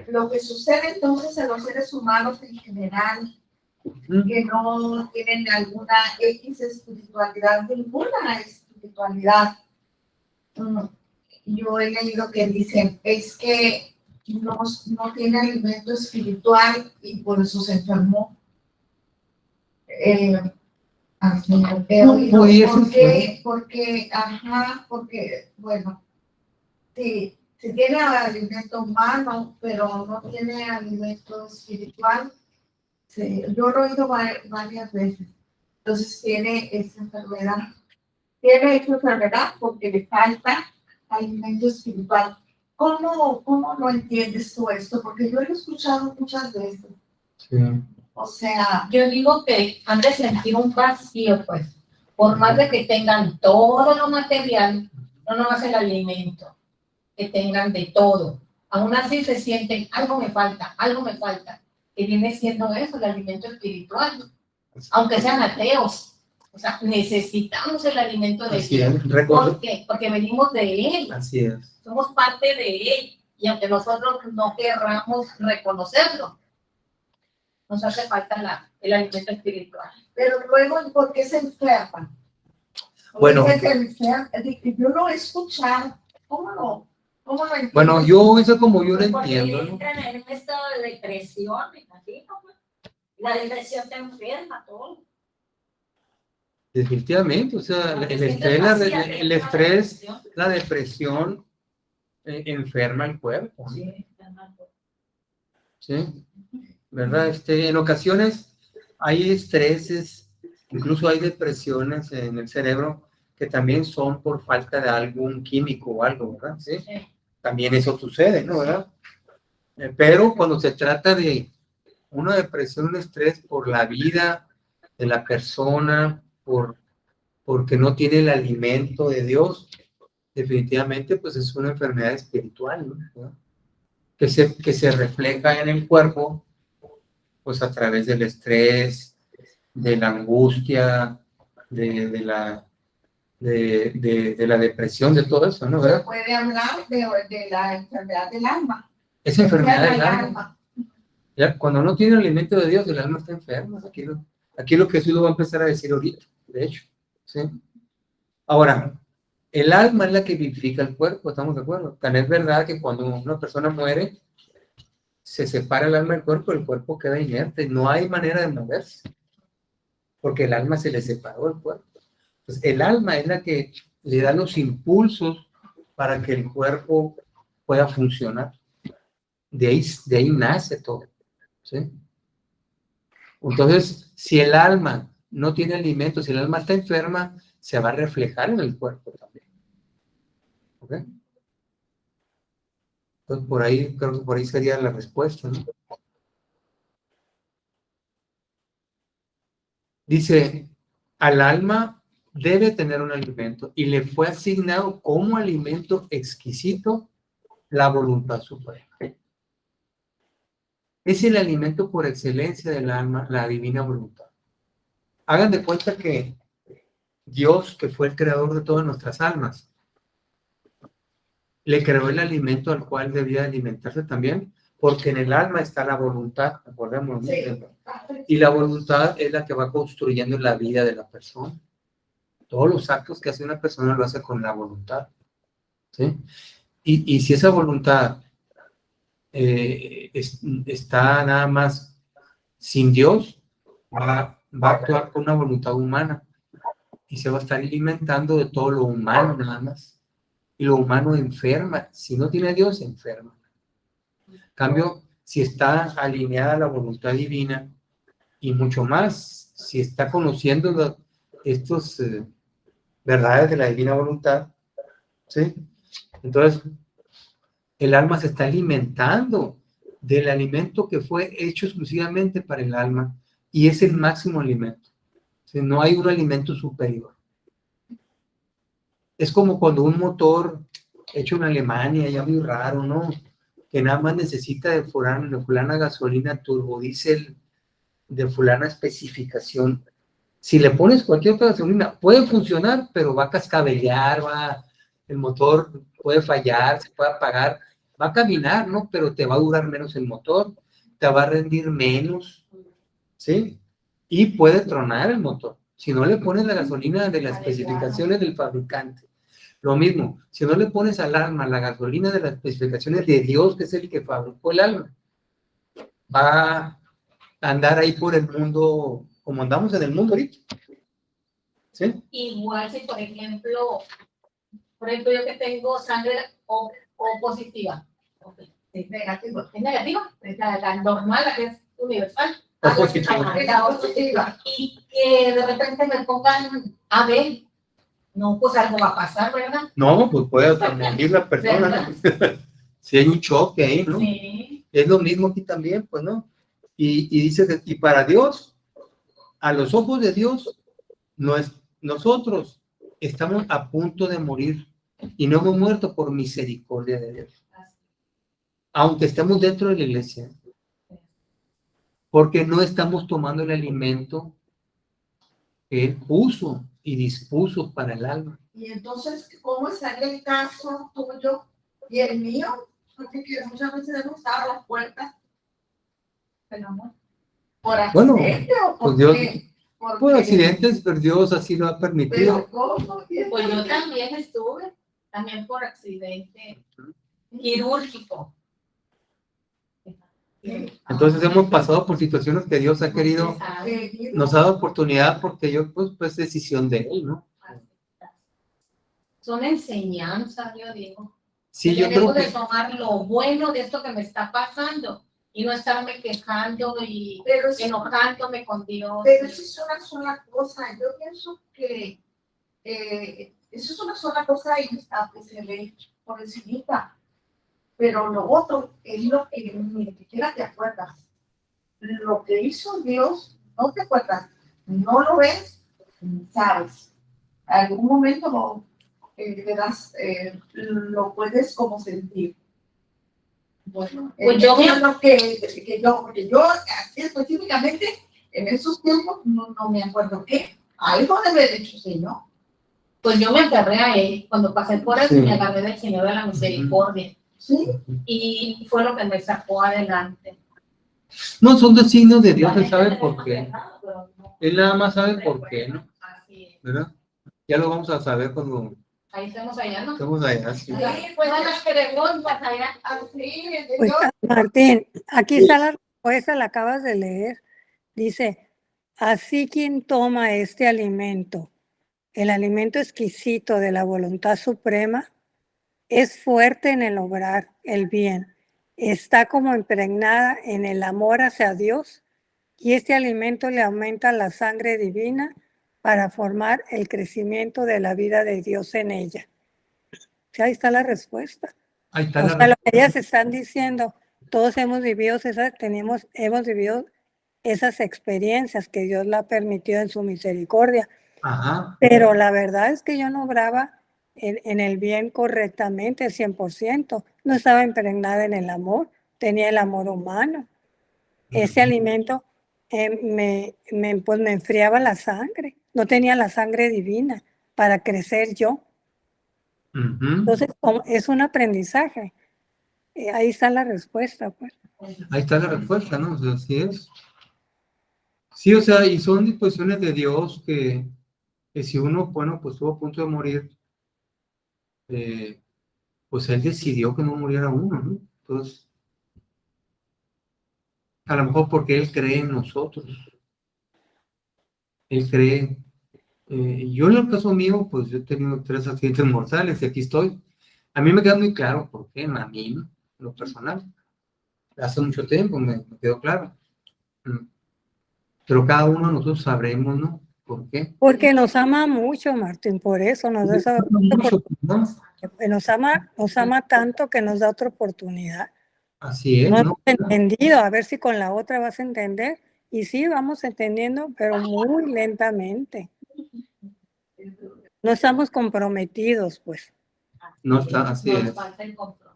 lo que sucede entonces en los seres humanos en general, ujú. que no tienen alguna X espiritualidad, ninguna espiritualidad. Yo he leído que dicen, es que no tiene alimento espiritual y por eso se enfermó. Así, he oído, porque, bueno, si tiene alimento humano, pero no tiene alimento espiritual, yo lo he oído varias veces. Entonces tiene esa enfermedad. Tiene esa enfermedad porque le falta alimento espiritual. ¿Cómo lo entiendes tú esto? Porque yo lo he escuchado muchas veces. Sí. O sea, Yo digo que han de sentir un vacío, pues, por más de que tengan todo lo material, no nomás el alimento, que tengan de todo. Aún así se sienten, algo me falta, que viene siendo eso, el alimento espiritual, aunque sean ateos. O sea, necesitamos el alimento de Así Dios. es, ¿Por qué? Porque venimos de Él, así es. somos parte de Él, y aunque nosotros no querramos reconocerlo, nos hace falta el alimento espiritual. pero luego, ¿por qué se enferma? Bueno. Yo lo he escuchado. ¿Cómo lo entiendes? Bueno, eso como yo lo Porque entiendo, ¿no? entran en un estado de depresión, me imagino. La depresión te enferma todo. Definitivamente, o sea, el estrés, la depresión enferma el cuerpo, ¿no? ¿Sí? ¿Verdad? En ocasiones hay estreses, incluso hay depresiones en el cerebro que también son por falta de algún químico o algo, ¿verdad? ¿Sí? También eso sucede, ¿no? ¿Verdad? Pero cuando se trata de una depresión, un estrés por la vida de la persona, porque no tiene el alimento de Dios, definitivamente pues es una enfermedad espiritual, ¿no? Que se refleja en el cuerpo, pues a través del estrés, de la angustia, de la depresión, de todo eso, ¿no? Se ¿Verdad? puede hablar de la enfermedad del alma. Esa enfermedad del Enferma el alma. Ya, cuando no tiene el alimento de Dios, el alma está enferma. Aquí lo que Jesús lo va a empezar a decir ahorita, de hecho. ¿Sí? Ahora, el alma es la que vivifica el cuerpo, ¿estamos de acuerdo? También es verdad que cuando una persona muere, se separa el alma del cuerpo, el cuerpo queda inerte, no hay manera de moverse, porque el alma se le separó del cuerpo. Entonces, el alma es la que le da los impulsos para que el cuerpo pueda funcionar. De ahí nace todo, ¿sí? Entonces, si el alma no tiene alimento, si el alma está enferma, se va a reflejar en el cuerpo también. ¿Ok? Entonces, por ahí, creo que por ahí sería la respuesta, ¿no? Dice, al alma debe tener un alimento y le fue asignado como alimento exquisito la voluntad suprema. Es el alimento por excelencia del alma, la divina voluntad. Hagan de cuenta que Dios, que fue el creador de todas nuestras almas, le creó el alimento al cual debía alimentarse también, porque en el alma está la voluntad, acordémonos, ¿no? Sí. Y la voluntad es la que va construyendo la vida de la persona. Todos los actos que hace una persona lo hace con la voluntad, ¿sí? Y si esa voluntad está nada más sin Dios, va a actuar con una voluntad humana y se va a estar alimentando de todo lo humano nada más. Y lo humano enferma. Si no tiene a Dios, enferma. En cambio, si está alineada a la voluntad divina y mucho más, si está conociendo estos verdades de la divina voluntad, ¿sí? Entonces, el alma se está alimentando del alimento que fue hecho exclusivamente para el alma y es el máximo alimento. ¿Sí? No hay un alimento superior. Es como cuando un motor hecho en Alemania, ya muy raro, ¿no? Que nada más necesita de fulana gasolina turbodiesel, de fulana especificación. Si le pones cualquier otra gasolina, puede funcionar, pero va a cascabelear, el motor puede fallar, se puede apagar, va a caminar, ¿no? Pero te va a durar menos el motor, te va a rendir menos, ¿sí? Y puede tronar el motor. Si no le pones la gasolina de las especificaciones del fabricante. Lo mismo, si no le pones al alma la gasolina de las especificaciones de Dios, que es el que fabricó el alma, va a andar ahí por el mundo, como andamos en el mundo ahorita. ¿Sí? Igual si, por ejemplo, yo que tengo sangre O positiva, Sí, negativo. es negativa, es la normal, la que es universal. O positiva. La O positiva. Y que de repente me pongan AB, no, pues algo va a pasar, ¿verdad? No, pues puede hasta morir la persona, ¿no? Si hay un choque ahí, ¿no? Sí. Es lo mismo aquí también, pues, ¿no? Y dice que, y para Dios, a los ojos de Dios, nosotros estamos a punto de morir y no hemos muerto por misericordia de Dios. Aunque estemos dentro de la iglesia, porque no estamos tomando el alimento que Él puso y dispuso para el alma. Y entonces, ¿cómo sale el caso tuyo y el mío? Porque muchas veces hemos dado las puertas Pero no. por Bueno, accidente o pues por Dios, qué. por accidentes, pero Dios así lo ha permitido. Pero ¿cómo? Pues yo también estuve, también por accidente quirúrgico. Entonces hemos pasado por situaciones que Dios ha querido, nos ha dado oportunidad porque yo, pues decisión de Él, ¿no? Son enseñanzas, yo digo. Sí, yo creo Debo de que tomar lo bueno de esto que me está pasando y no estarme quejando y Pero, enojándome con Dios. pero eso es una sola cosa. Yo pienso que eso es una sola cosa y está que se ve por encimita. Pero lo otro es lo que ni siquiera te acuerdas. Lo que hizo Dios, no te acuerdas, no lo ves, sabes. Algún momento lo puedes como sentir. Bueno, Pues yo eso es lo porque yo así específicamente en esos tiempos no me acuerdo qué. Algo debe haber hecho, Señor. Pues yo me agarré a Él. Cuando pasé por eso, Sí. me agarré del Señor de la Misericordia. Sí. Y fue lo que me sacó adelante. no son designios de Dios, Él sabe por qué. Él nada más sabe por qué, ¿no? Así es. ¿Verdad? Ya lo vamos a saber cuando Ahí estamos allá, ¿no? Estamos allá, sí. Sí, pues a las preguntas allá. Así, Pues, Martín, aquí está la respuesta, la acabas de leer. Dice, así quien toma este alimento, el alimento exquisito de la voluntad suprema, es fuerte en el obrar el bien, está como impregnada en el amor hacia Dios y este alimento le aumenta la sangre divina para formar el crecimiento de la vida de Dios en ella. Sí, ahí está la respuesta. Ahí está O la sea, lo que ellas están diciendo, todos hemos vivido hemos vivido esas experiencias que Dios la ha permitido en su misericordia, Ajá. pero la verdad es que yo no obraba en el bien correctamente, 100%, no estaba impregnada en el amor, tenía el amor humano. Ese alimento pues me enfriaba la sangre, no tenía la sangre divina para crecer yo. Ujú. Entonces, es un aprendizaje. Ahí está la respuesta, pues. Ahí está la respuesta, ¿no? O sea, así es. Sí, o sea, y son disposiciones de Dios que si uno, bueno, pues estuvo a punto de morir, pues Él decidió que no muriera uno, ¿no? Entonces, a lo mejor porque Él cree en nosotros. Él cree. Yo en el caso mío, pues yo he tenido 3 accidentes mortales y aquí estoy. A mí me queda muy claro por qué, a mí, ¿no? Lo personal. Hace mucho tiempo me quedó claro. Pero cada uno de nosotros sabremos, ¿no? ¿Por qué? Porque nos ama mucho, Martín, por eso nos da esa Mucho, ¿no? nos ama tanto que nos da otra oportunidad. Así es, No ¿no? hemos entendido, a ver si con la otra vas a entender. Y sí, vamos entendiendo, pero muy lentamente. No estamos comprometidos, pues. No está, así Nos es. falta el compromiso.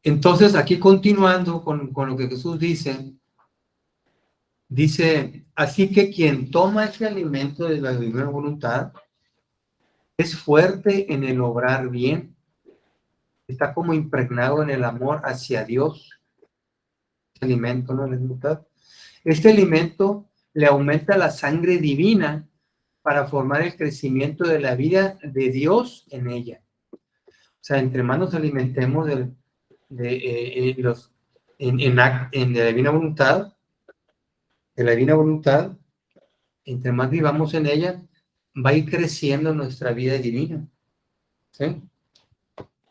Entonces, aquí continuando con lo que Jesús dice, así que quien toma ese alimento de la divina voluntad es fuerte en el obrar bien, está como impregnado en el amor hacia Dios, ese alimento, ¿no? La voluntad. Este alimento le aumenta la sangre divina para formar el crecimiento de la vida de Dios en ella. O sea, entre más nos alimentemos en la divina voluntad, entre más vivamos en ella, va a ir creciendo nuestra vida divina. ¿Sí?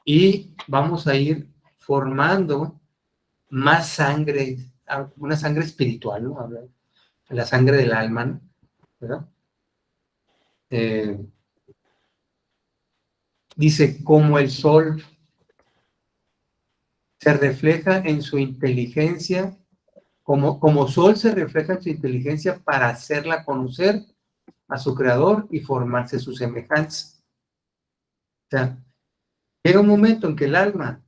Y vamos a ir formando más sangre, una sangre espiritual, ¿no? La sangre del alma, ¿no? ¿Verdad? Dice, como el sol se refleja en su inteligencia, como sol se refleja en su inteligencia para hacerla conocer a su creador y formarse su semejanza. O sea, llega un momento en que el alma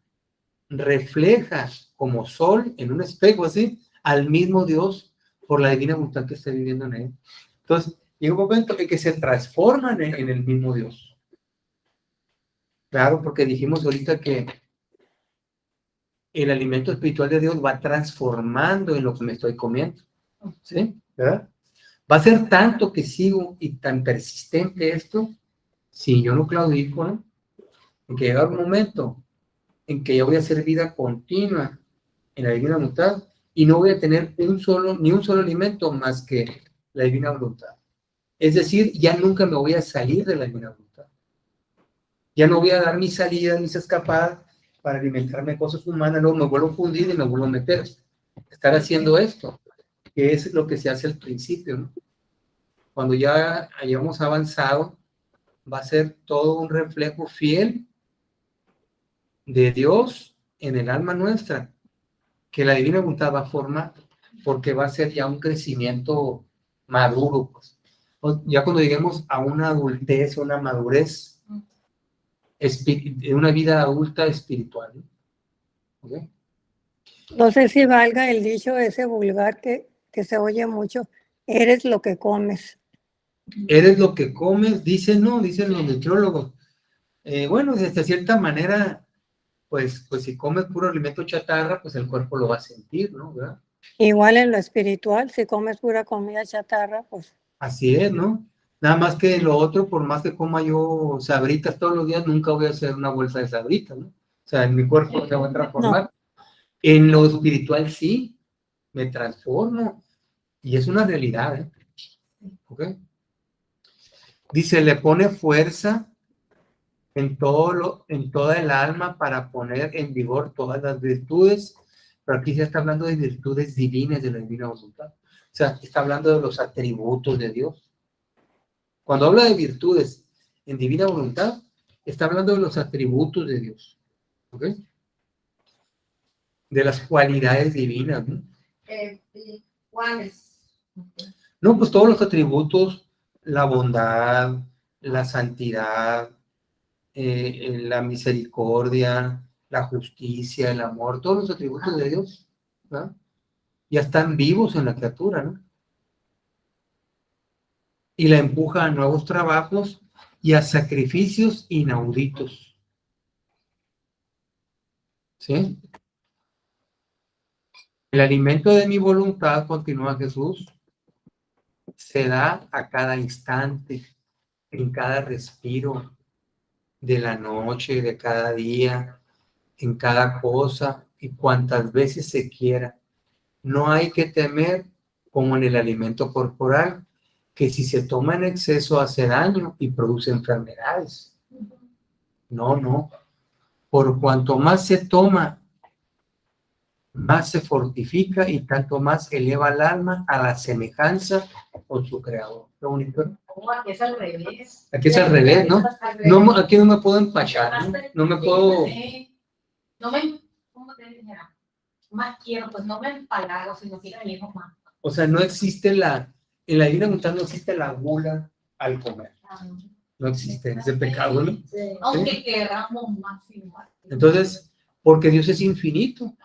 refleja como sol en un espejo así al mismo Dios por la divina voluntad que está viviendo en él. Entonces, llega un momento en que se transforman en el mismo Dios. Claro, porque dijimos ahorita que el alimento espiritual de Dios va transformando en lo que me estoy comiendo. ¿Sí? ¿Verdad? Va a ser tanto que sigo y tan persistente esto, si yo no claudico, ¿no? En que llega un momento en que yo voy a hacer vida continua en la divina voluntad y no voy a tener ni un solo alimento más que la divina voluntad. Es decir, ya nunca me voy a salir de la divina voluntad. Ya no voy a dar mis salidas, mis escapadas para alimentarme de cosas humanas, luego me vuelvo a fundir y me vuelvo a meter. Estar haciendo esto, que es lo que se hace al principio, ¿no? Cuando ya hayamos avanzado, va a ser todo un reflejo fiel de Dios en el alma nuestra, que la divina voluntad va a formar, porque va a ser ya un crecimiento maduro, pues. Ya cuando lleguemos a una adultez, una madurez, una vida adulta espiritual, ¿no? ¿Okay? No sé si valga el dicho ese vulgar que se oye mucho, eres lo que comes. Eres lo que comes, dicen los nutriólogos. Bueno, de cierta manera, pues si comes puro alimento chatarra, pues el cuerpo lo va a sentir, ¿no? ¿Verdad? Igual en lo espiritual, si comes pura comida chatarra, pues. Así es, ¿no? Nada más que lo otro, por más que coma yo sabritas todos los días, nunca voy a hacer una bolsa de sabritas, ¿no? O sea, en mi cuerpo no se va a transformar. En lo espiritual sí, me transformo. Y es una realidad, ¿eh? ¿Ok? Dice, le pone fuerza en toda el alma para poner en vigor todas las virtudes, pero aquí se está hablando de virtudes divinas de la divina voluntad. O sea, está hablando de los atributos de Dios. Cuando habla de virtudes en divina voluntad, está hablando de los atributos de Dios. ¿Ok? De las cualidades divinas, ¿no? ¿Y cuáles? No, pues todos los atributos, la bondad, la santidad, la misericordia, la justicia, el amor, todos los atributos de Dios, ¿no? Ya están vivos en la criatura, ¿no? Y la empuja a nuevos trabajos y a sacrificios inauditos. ¿Sí? El alimento de mi voluntad, continúa Jesús, se da a cada instante, en cada respiro de la noche, de cada día, en cada cosa y cuantas veces se quiera. No hay que temer, como en el alimento corporal, que si se toma en exceso hace daño y produce enfermedades. No, no. Por cuanto más se toma, más se fortifica y tanto más eleva el alma a la semejanza con su creador. Qué bonito, ¿no? Aquí es al revés. Aquí es al revés, ¿no? No, aquí no me puedo empachar, ¿no? No me puedo... No me, ¿cómo te dijera? Más quiero, pues no me empalago, sino que quiero más. O sea, no existe en la divina voluntad no existe la gula al comer. No existe ese pecado, ¿no? Aunque queramos más y más. Entonces, porque Dios es infinito.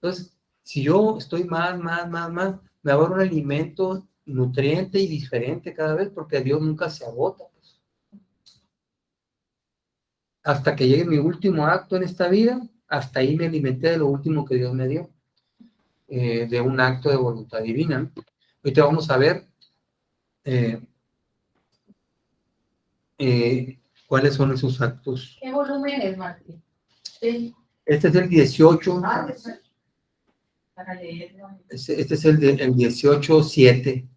Entonces, si yo estoy más, me va a dar un alimento nutriente y diferente cada vez, porque Dios nunca se agota. Pues. Hasta que llegue mi último acto en esta vida, hasta ahí me alimenté de lo último que Dios me dio, de un acto de voluntad divina, ¿no? Ahorita vamos a ver cuáles son esos actos. ¿Qué volumen es, Martín? Sí. Este es el 18. Para leerlo. Este es el 18:7.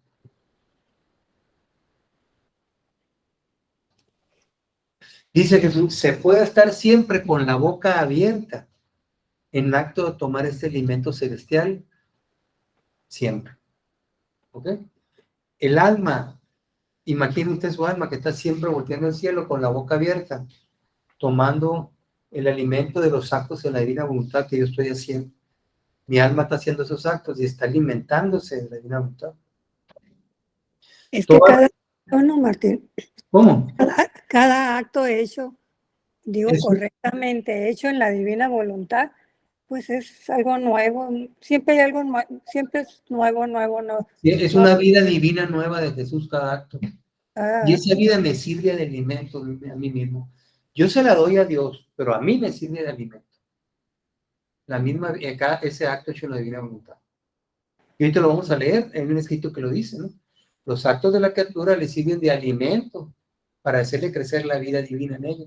Dice Jesús, se puede estar siempre con la boca abierta en acto de tomar este alimento celestial, siempre. ¿Ok? El alma, imagine usted su alma que está siempre volteando al cielo con la boca abierta, tomando el alimento de los actos de la divina voluntad que yo estoy haciendo. Mi alma está haciendo esos actos y está alimentándose de la divina voluntad. Es que cada acto, no, Martín, ¿Cómo? cada acto hecho, digo, Eso. correctamente hecho en la divina voluntad, pues es algo nuevo. Siempre hay algo nuevo, siempre es nuevo. Es una vida divina nueva de Jesús cada acto. Ah, Y esa vida me sirve de alimento a mí mismo. Yo se la doy a Dios, pero a mí me sirve de alimento. La misma, ese acto hecho en la divina voluntad. Y ahorita lo vamos a leer, hay un escrito que lo dice, ¿no? Los actos de la criatura le sirven de alimento para hacerle crecer la vida divina en ella.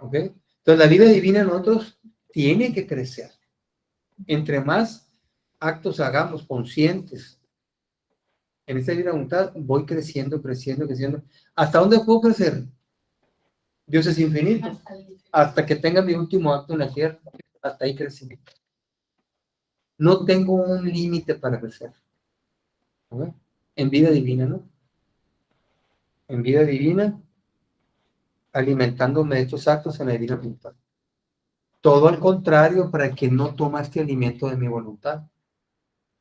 ¿Ok? Entonces la vida divina en nosotros tiene que crecer. Entre más actos hagamos conscientes en esta divina voluntad, voy creciendo. ¿Hasta dónde puedo crecer? Dios es infinito. Hasta que tenga mi último acto en la tierra. Hasta ahí crecí. No tengo un límite para crecer. ¿Okay? En vida divina, ¿no? En vida divina, alimentándome de estos actos en la divina voluntad. Todo al contrario, para quien no toma este alimento de mi voluntad.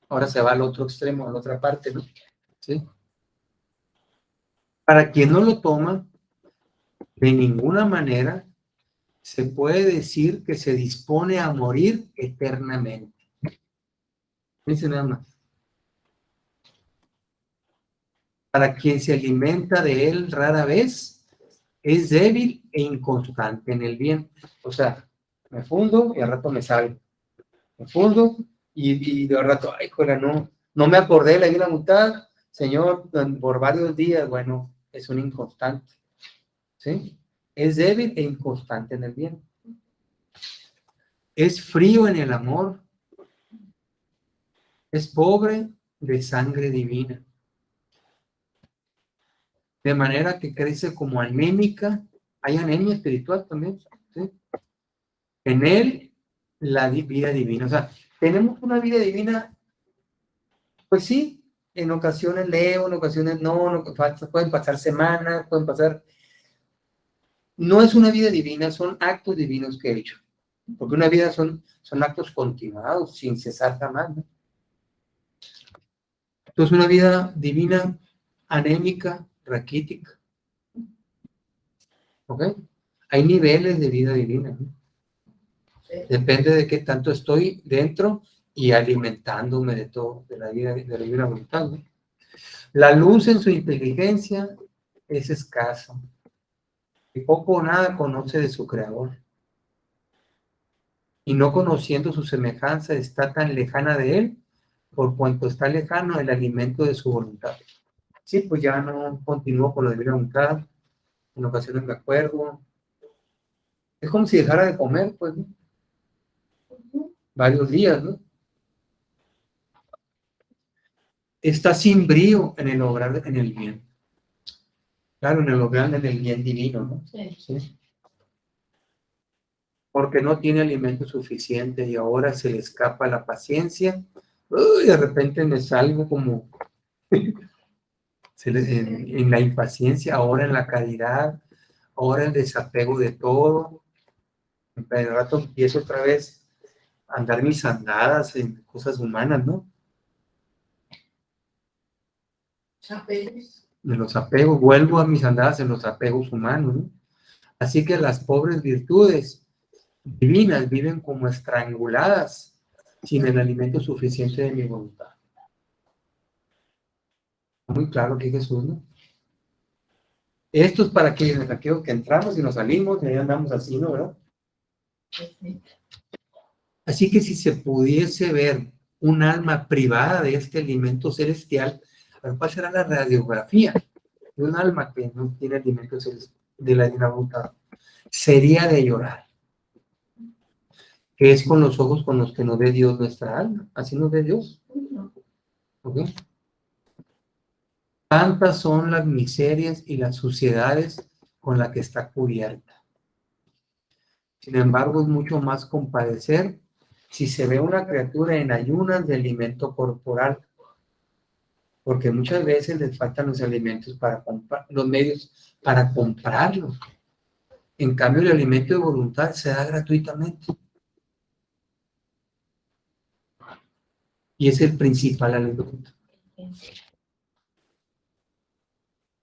Ahora se va al otro extremo, a la otra parte, ¿no? ¿Sí? Para quien no lo toma, de ninguna manera se puede decir que se dispone a morir eternamente. Dice nada más. Para quien se alimenta de él rara vez, es débil e inconstante en el bien. O sea, me fundo y al rato me salgo. Me fundo y de rato, ay, joder, no me acordé de la divina voluntad, Señor, por varios días, bueno, es un inconstante, ¿sí? Es débil e inconstante en el bien. Es frío en el amor. Es pobre de sangre divina. De manera que crece como anémica. Hay anemia espiritual también, ¿sí? En él, la vida divina. O sea, tenemos una vida divina, pues sí, en ocasiones leo, en ocasiones no, pueden pasar semanas, pueden pasar. No es una vida divina, son actos divinos que he hecho. Porque una vida son actos continuados, sin cesar jamás, ¿no? Entonces, una vida divina, anémica, raquítica. ¿Ok? Hay niveles de vida divina, ¿no? Depende de qué tanto estoy dentro y alimentándome de todo, de la vida voluntad, ¿no? La luz en su inteligencia es escasa. Y poco o nada conoce de su creador. Y no conociendo su semejanza, está tan lejana de él, por cuanto está lejano el alimento de su voluntad. Sí, pues ya no continúo con la divina voluntad. En ocasiones me acuerdo. Es como si dejara de comer, pues, ¿no? Varios días, ¿no? Está sin brío en el obrar en el bien. Claro, en el obrar en el bien divino, ¿no? Sí. ¿Sí? Porque no tiene alimento suficiente y ahora se le escapa la paciencia. Uy, de repente me salgo como en la impaciencia, ahora en la caridad, ahora el desapego de todo. De rato empiezo otra vez a andar mis andadas en cosas humanas, ¿no? Apegos. En los apegos, vuelvo a mis andadas en los apegos humanos, ¿no? Así que las pobres virtudes divinas viven como estranguladas sin el alimento suficiente de mi voluntad. Muy claro que Jesús, ¿no? Esto es para aquellos que entramos y nos salimos y ahí andamos así, ¿no? ¿Verdad? Así que si se pudiese ver un alma privada de este alimento celestial, ¿cuál será la radiografía de un alma que no tiene alimento celestial de la divina voluntad? Sería de llorar, que es con los ojos con los que nos ve Dios nuestra alma. Así nos ve Dios. ¿Ok? Tantas son las miserias y las suciedades con las que está cubierta. Sin embargo, es mucho más compadecer si se ve una criatura en ayunas de alimento corporal, porque muchas veces les faltan los alimentos para comprar, los medios para comprarlos. En cambio, el alimento de voluntad se da gratuitamente. Y es el principal alimento.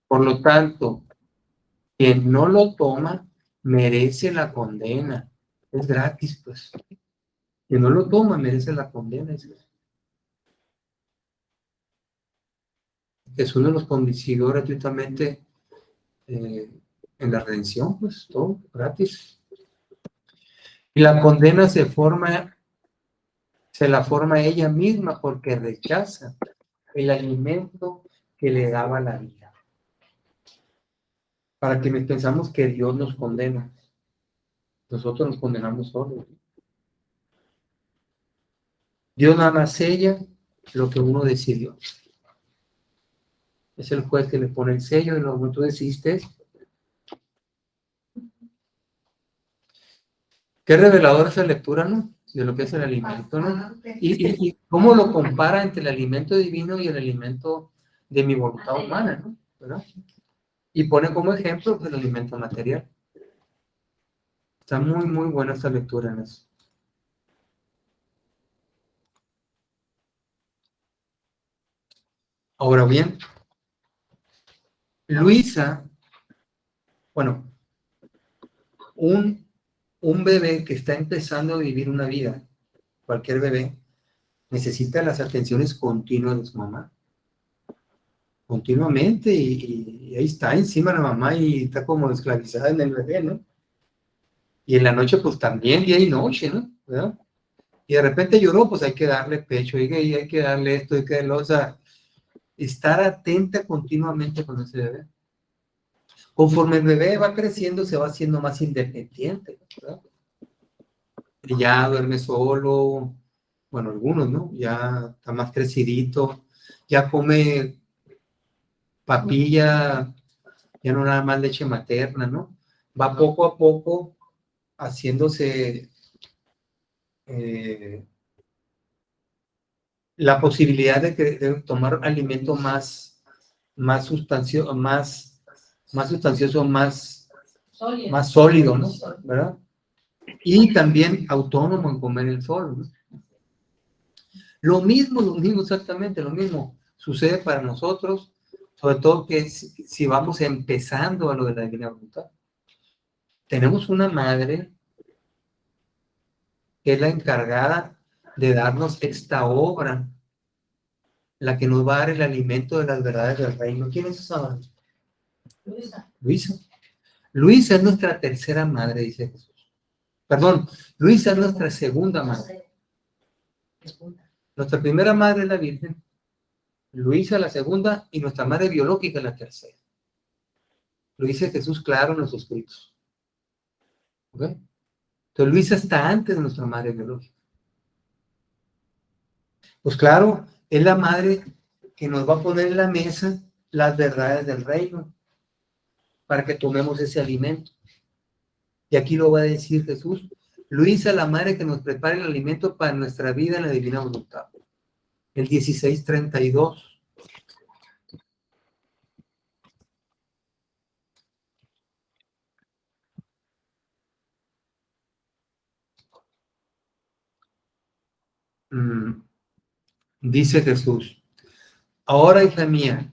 Por lo tanto, quien no lo toma merece la condena. Es gratis, pues. Quien no lo toma merece la condena. Jesús nos consiguió gratuitamente en la redención, pues todo gratis. Y la condena se la forma ella misma porque rechaza el alimento que le daba la vida. Para quienes pensamos que Dios nos condena, nosotros nos condenamos solos. Dios nada más sella lo que uno decidió. Es el juez que le pone el sello de lo que tú decidiste. Qué reveladora esa lectura, ¿no? De lo que es el alimento, ¿no? Y cómo lo compara entre el alimento divino y el alimento de mi voluntad humana, ¿no? ¿Verdad? Y pone como ejemplo el alimento material. Está muy, muy buena esta lectura en eso. Ahora bien, Luisa, bueno, un bebé que está empezando a vivir una vida, cualquier bebé, necesita las atenciones continuas de su mamá. Continuamente, y ahí está encima la mamá y está como esclavizada en el bebé, ¿no? Y en la noche, pues también, día y noche, ¿no? ¿Verdad? Y de repente lloró, pues hay que darle pecho, y hay que darle esto, hay que darle, o sea, estar atenta continuamente con ese bebé. Conforme el bebé va creciendo, se va haciendo más independiente, ¿verdad? Y ya duerme solo, bueno, algunos, ¿no? Ya está más crecidito, ya come papilla, ya no nada más leche materna, ¿no? Va poco a poco haciéndose la posibilidad de tomar alimento más sustancioso, más sólido, ¿no? ¿Verdad? Y también autónomo en comer el sol, ¿no? Lo mismo, exactamente lo mismo sucede para nosotros, sobre todo que si vamos empezando a lo de la divina voluntad. Tenemos una madre que es la encargada de darnos esta obra, la que nos va a dar el alimento de las verdades del reino. ¿Quién es esa madre? Luisa. Luisa es nuestra tercera madre, dice Jesús. Perdón, Luisa es nuestra segunda madre. Nuestra primera madre es la Virgen, Luisa la segunda y nuestra madre biológica es la tercera. Lo dice Jesús claro en los escritos. ¿Ok? Entonces Luisa está antes de nuestra madre biológica. Pues claro, es la madre que nos va a poner en la mesa las verdades del reino para que tomemos ese alimento. Y aquí lo va a decir Jesús. Luisa, la madre que nos prepara el alimento para nuestra vida en la divina voluntad. El 16:32. Dice Jesús, ahora hija mía,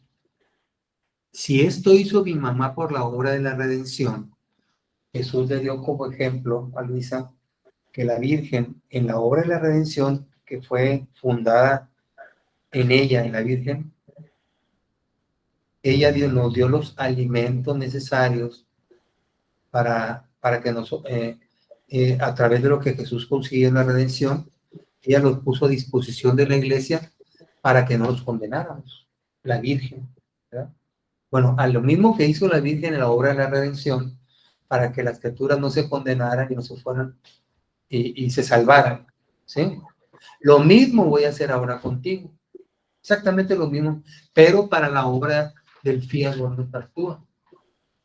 si esto hizo mi mamá por la obra de la redención, Jesús le dio como ejemplo a Luisa que la Virgen en la obra de la redención que fue fundada en ella, en la Virgen, ella nos dio los alimentos necesarios para que a través de lo que Jesús consiguió en la redención, ella los puso a disposición de la iglesia para que no los condenáramos, la Virgen, ¿verdad? Bueno, a lo mismo que hizo la Virgen en la obra de la redención, para que las criaturas no se condenaran y no se fueran y se salvaran, ¿sí? Lo mismo voy a hacer ahora contigo, exactamente lo mismo, pero para la obra del fiat voluntas tua,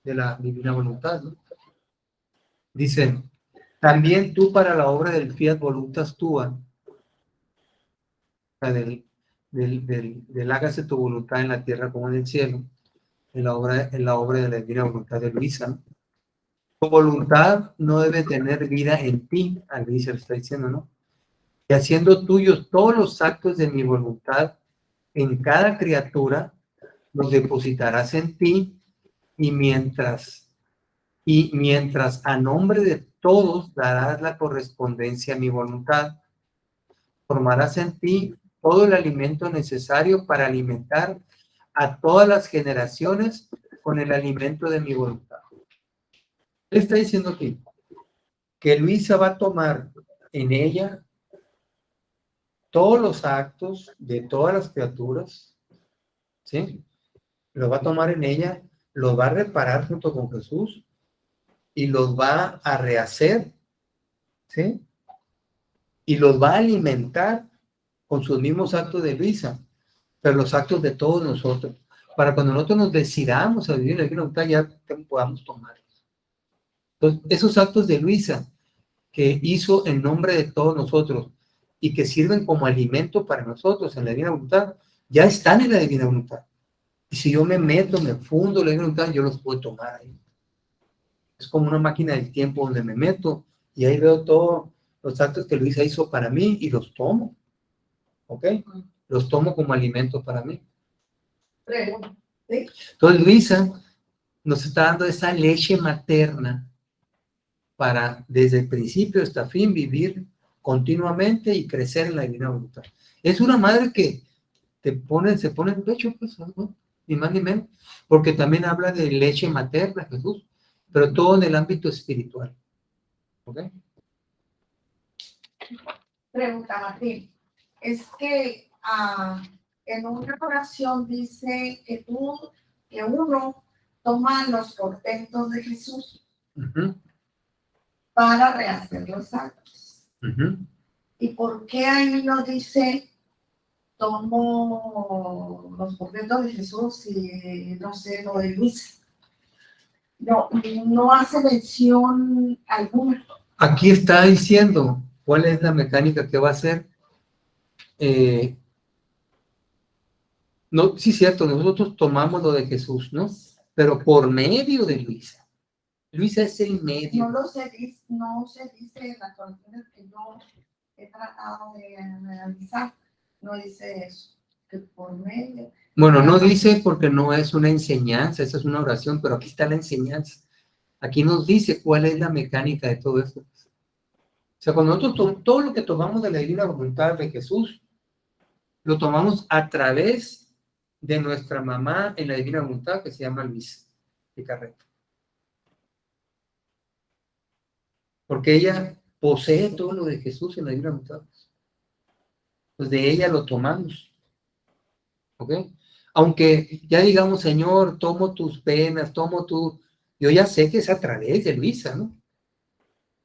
de la divina voluntad, ¿no? Dice, también tú para la obra del fiat voluntas tua, del hágase tu voluntad en la tierra como en el cielo, en la obra de la divina voluntad de Luisa, ¿no? Tu voluntad no debe tener vida en ti, al Luisa le está diciendo, ¿no? Y haciendo tuyos todos los actos de mi voluntad en cada criatura, los depositarás en ti, y mientras a nombre de todos darás la correspondencia a mi voluntad, formarás en ti todo el alimento necesario para alimentar a todas las generaciones con el alimento de mi voluntad. Él está diciendo aquí que Luisa va a tomar en ella todos los actos de todas las criaturas, ¿sí? Los va a tomar en ella, los va a reparar junto con Jesús y los va a rehacer, ¿sí? Y los va a alimentar con sus mismos actos de Luisa, pero los actos de todos nosotros, para cuando nosotros nos decidamos a vivir en la divina voluntad, ya podamos tomarlos. Entonces, esos actos de Luisa que hizo en nombre de todos nosotros y que sirven como alimento para nosotros en la divina voluntad, ya están en la divina voluntad. Y si yo me meto, me fundo en la divina voluntad, yo los puedo tomar ahí. Es como una máquina del tiempo donde me meto y ahí veo todos los actos que Luisa hizo para mí y los tomo. ¿Ok? Los tomo como alimento para mí. Entonces Luisa nos está dando esa leche materna para desde el principio hasta el fin vivir continuamente y crecer en la divina voluntad. Es una madre que se pone en pecho, pues, ¿no? Ni más ni menos, porque también habla de leche materna, Jesús, pero todo en el ámbito espiritual. ¿Ok? Pregunta, Martín. Es que en una oración dice que uno toma los portentos de Jesús Ujú, para rehacer los actos. ujú. ¿Y por qué ahí no dice tomo los portentos de Jesús y no sé, lo de Luis? No hace mención alguna. Aquí está diciendo cuál es la mecánica que va a hacer. No, sí, cierto, nosotros tomamos lo de Jesús, ¿no? Pero por medio de Luisa. Luisa es el medio. No se dice en las oraciones que yo he tratado de analizar, no dice eso, que por medio. Bueno, no dice porque no es una enseñanza, esa es una oración, pero aquí está la enseñanza. Aquí nos dice cuál es la mecánica de todo esto. O sea, cuando nosotros todo lo que tomamos de la divina voluntad de Jesús, lo tomamos a través de nuestra mamá en la divina voluntad que se llama Luisa Picarreta. Porque ella posee todo lo de Jesús en la divina voluntad. Pues de ella lo tomamos. ¿Ok? Aunque ya digamos, Señor, tomo tus penas, tomo tu... Yo ya sé que es a través de Luisa, ¿no?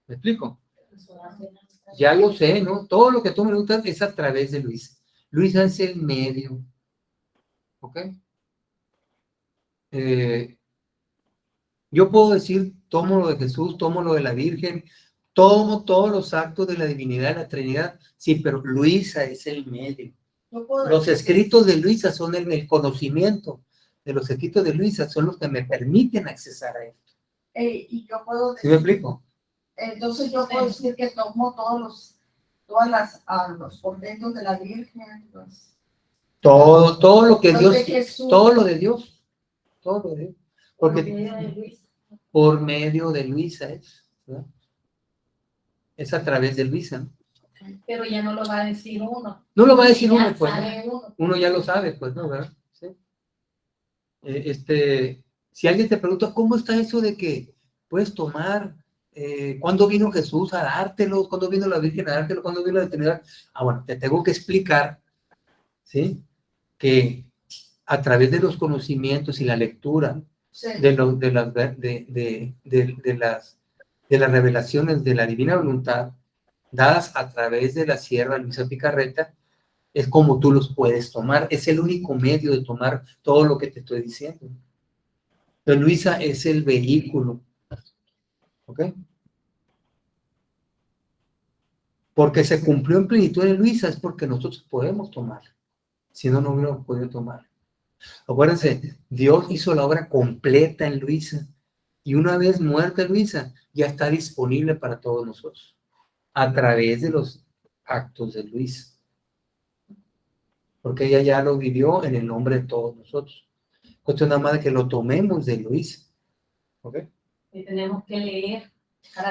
¿Me explico? Ya lo sé, ¿no? Todo lo que tú me preguntas es a través de Luisa. Luisa es el medio. ¿Ok? Yo puedo decir, tomo lo de Jesús, tomo lo de la Virgen, tomo todos los actos de la divinidad, de la Trinidad. Sí, pero Luisa es el medio. Los escritos de Luisa son el conocimiento de los escritos de Luisa, son los que me permiten accesar a esto. Y yo puedo decir, ¿Sí me explico? Entonces yo puedo decir que tomo los portentos de la Virgen, Todo lo que los Dios, de Jesús. todo lo de Dios, todo lo de Dios. Porque Luis. por medio de Luisa es, ¿verdad? Es a través de Luisa, ¿no? Pero ya no lo va a decir uno. No lo va a decir Ya uno, pues. sabe uno. Uno ya lo sabe, pues, ¿no? ¿Verdad? ¿Sí? Si alguien te pregunta, ¿cómo está eso de que puedes tomar? ¿Cuándo vino Jesús a dártelo? ¿Cuándo vino la Virgen a dártelo? ¿Cuándo vino la Trinidad? Ah, bueno, te tengo que explicar, ¿sí? Que a través de los conocimientos y la lectura Sí. de las revelaciones de la divina voluntad dadas a través de la sierva Luisa Picarreta, es como tú los puedes tomar. Es el único medio de tomar todo lo que te estoy diciendo. Pero Luisa es el vehículo. ¿Ok? Porque se cumplió en plenitud en Luisa, es porque nosotros podemos tomar. Si no, no hubiéramos podido tomar. Acuérdense, Dios hizo la obra completa en Luisa. Y una vez muerta Luisa, ya está disponible para todos nosotros. A través de los actos de Luisa. Porque ella ya lo vivió en el nombre de todos nosotros. Cuestión nada más de que lo tomemos de Luisa. ¿Ok? Y tenemos que leer.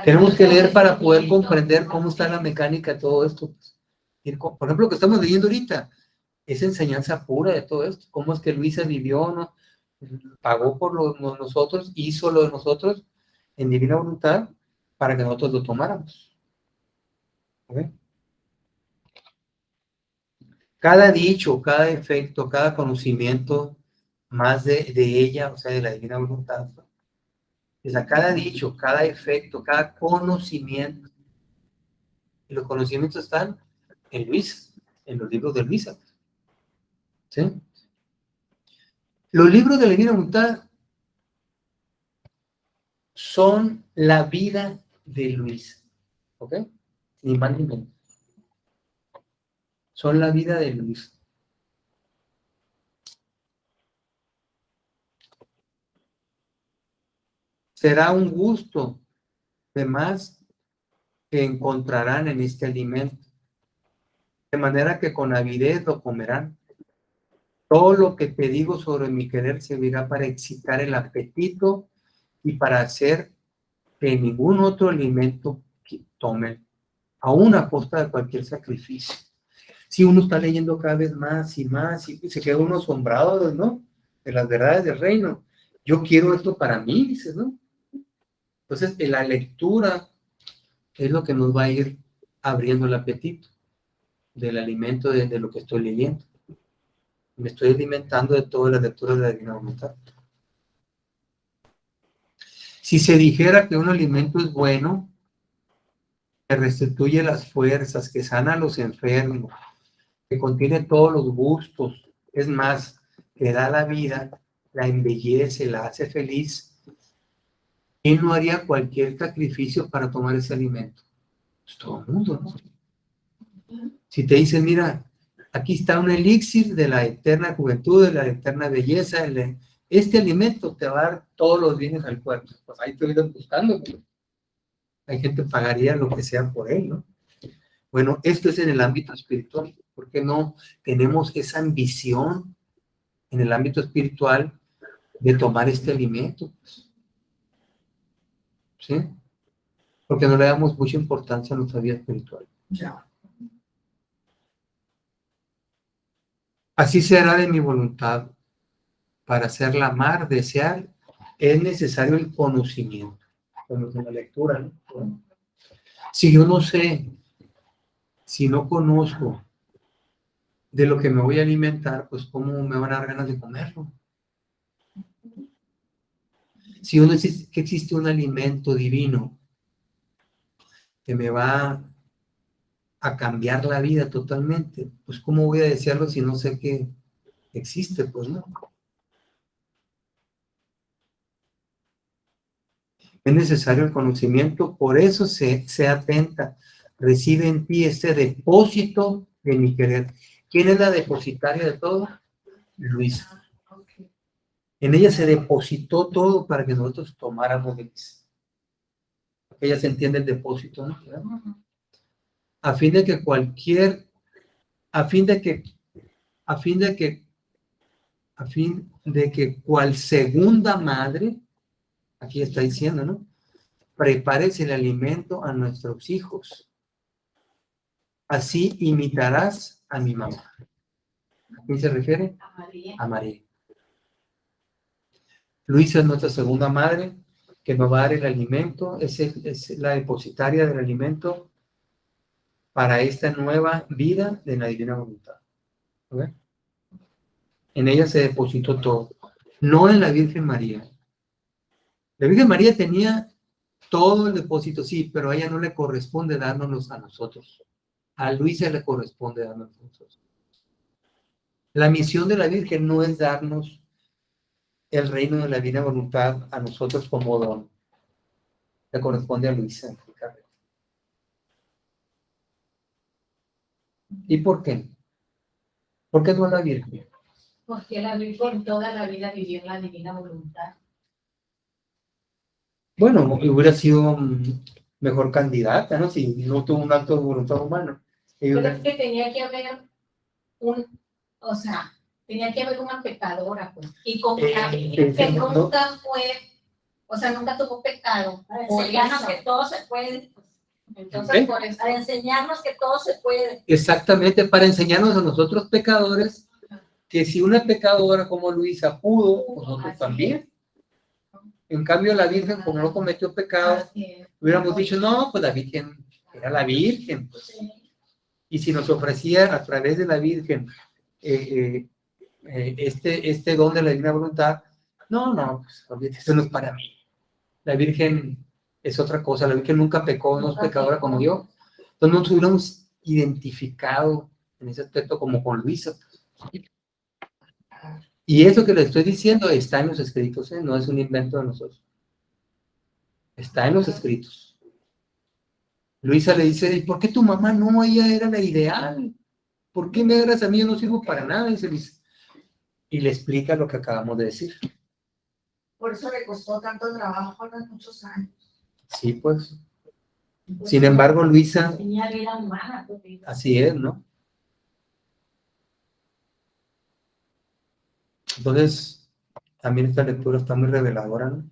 Tenemos que leer para poder comprender cómo está la mecánica de todo esto. Por ejemplo, lo que estamos leyendo ahorita es enseñanza pura de todo esto. Cómo es que Luisa vivió, ¿no? Pagó por nosotros, hizo lo de nosotros en divina voluntad para que nosotros lo tomáramos. ¿Ok? Cada dicho, cada efecto, cada conocimiento más de ella, o sea, de la divina voluntad, ¿no? O sea, cada dicho, cada efecto, cada conocimiento. Y los conocimientos están en Luisa, en los libros de Luisa. ¿Sí? Los libros de la divina voluntad son la vida de Luisa. ¿Ok? Ni más ni menos. Son la vida de Luisa. Será un gusto de más que encontrarán en este alimento. De manera que con avidez lo comerán. Todo lo que te digo sobre mi querer servirá para excitar el apetito y para hacer que ningún otro alimento tomen, aún a costa de cualquier sacrificio. Si uno está leyendo cada vez más y más, y se queda uno asombrado, ¿no? De las verdades del reino. Yo quiero esto para mí, dices, ¿no? Entonces, la lectura es lo que nos va a ir abriendo el apetito del alimento de lo que estoy leyendo. Me estoy alimentando de todas las lecturas de la divina voluntad. Si se dijera que un alimento es bueno, que restituye las fuerzas, que sana a los enfermos, que contiene todos los gustos, es más, que da la vida, la embellece, la hace feliz, ¿quién no haría cualquier sacrificio para tomar ese alimento? Pues todo el mundo, ¿no? Si te dicen, mira, aquí está un elixir de la eterna juventud, de la eterna belleza, este alimento te va a dar todos los bienes al cuerpo. Pues ahí te irás buscando. Hay gente que pagaría lo que sea por él, ¿no? Bueno, esto es en el ámbito espiritual. ¿Por qué no tenemos esa ambición en el ámbito espiritual de tomar este alimento? ¿Sí? Porque no le damos mucha importancia a nuestra vida espiritual. Ya. Así será de mi voluntad. Para hacerla amar, desear, es necesario el conocimiento. Como en la lectura, ¿no? Bueno, si yo no sé, si no conozco de lo que me voy a alimentar, pues ¿cómo me van a dar ganas de comerlo? Si yo no sé que existe un alimento divino que me va a cambiar la vida totalmente, pues ¿cómo voy a desearlo si no sé que existe? Pues no. Es necesario el conocimiento, por eso se atenta, recibe en ti ese depósito de mi querer. ¿Quién es la depositaria de todo? Luisa. En ella se depositó todo para que nosotros tomáramos de Luisa. Ella se entiende el depósito, ¿no? A fin de que cual segunda madre, aquí está diciendo, ¿no? Prepares el alimento a nuestros hijos. Así imitarás a mi mamá. ¿A quién se refiere? A María. A María. Luisa es nuestra segunda madre, que nos va a dar el alimento, es la depositaria del alimento para esta nueva vida de la divina voluntad. ¿Ok? En ella se depositó todo, no en la Virgen María. La Virgen María tenía todo el depósito, sí, pero a ella no le corresponde dárnoslos a nosotros. A Luisa le corresponde darnos a nosotros. La misión de la Virgen no es darnos el reino de la divina voluntad a nosotros como don. Le corresponde a Luisa. ¿Y por qué? ¿Por qué no a la Virgen? Porque la Virgen toda la vida vivió en la divina voluntad. Bueno, hubiera sido mejor candidata, ¿no? Si no tuvo un acto de voluntad humana. Pero es que tenía que haber tenía que haber una pecadora, pues. Y como la Virgen nunca fue, nunca tuvo pecado. Para por enseñarnos eso. que todo se puede. Entonces, ¿Ok? por eso. Para enseñarnos que todo se puede. Exactamente, para enseñarnos a nosotros pecadores que si una pecadora como Luisa pudo, nosotros Así también. En cambio, la Virgen, como no cometió pecado, Así es. hubiéramos dicho, no, pues la Virgen era la Virgen. Pues. Y si nos ofrecía a través de la Virgen este don de la divina voluntad, no, pues olvídate, esto no es para mí. La Virgen es otra cosa, la Virgen nunca pecó, no es pecadora como yo. Entonces nos hubiéramos identificado en ese aspecto como con Luisa. Y eso que le estoy diciendo está en los escritos, ¿eh? No es un invento de nosotros. Está en los escritos. Luisa le dice, ¿y por qué tu mamá no? Ella era la ideal. ¿Por qué me agarras a mí? Yo no sirvo para nada, dice Luisa. Y le explica lo que acabamos de decir. Por eso le costó tanto trabajo a muchos años. Sí, pues. Sin embargo, Luisa, Tenía vida humana. Pues. así es, ¿no? Entonces, también esta lectura está muy reveladora, ¿no?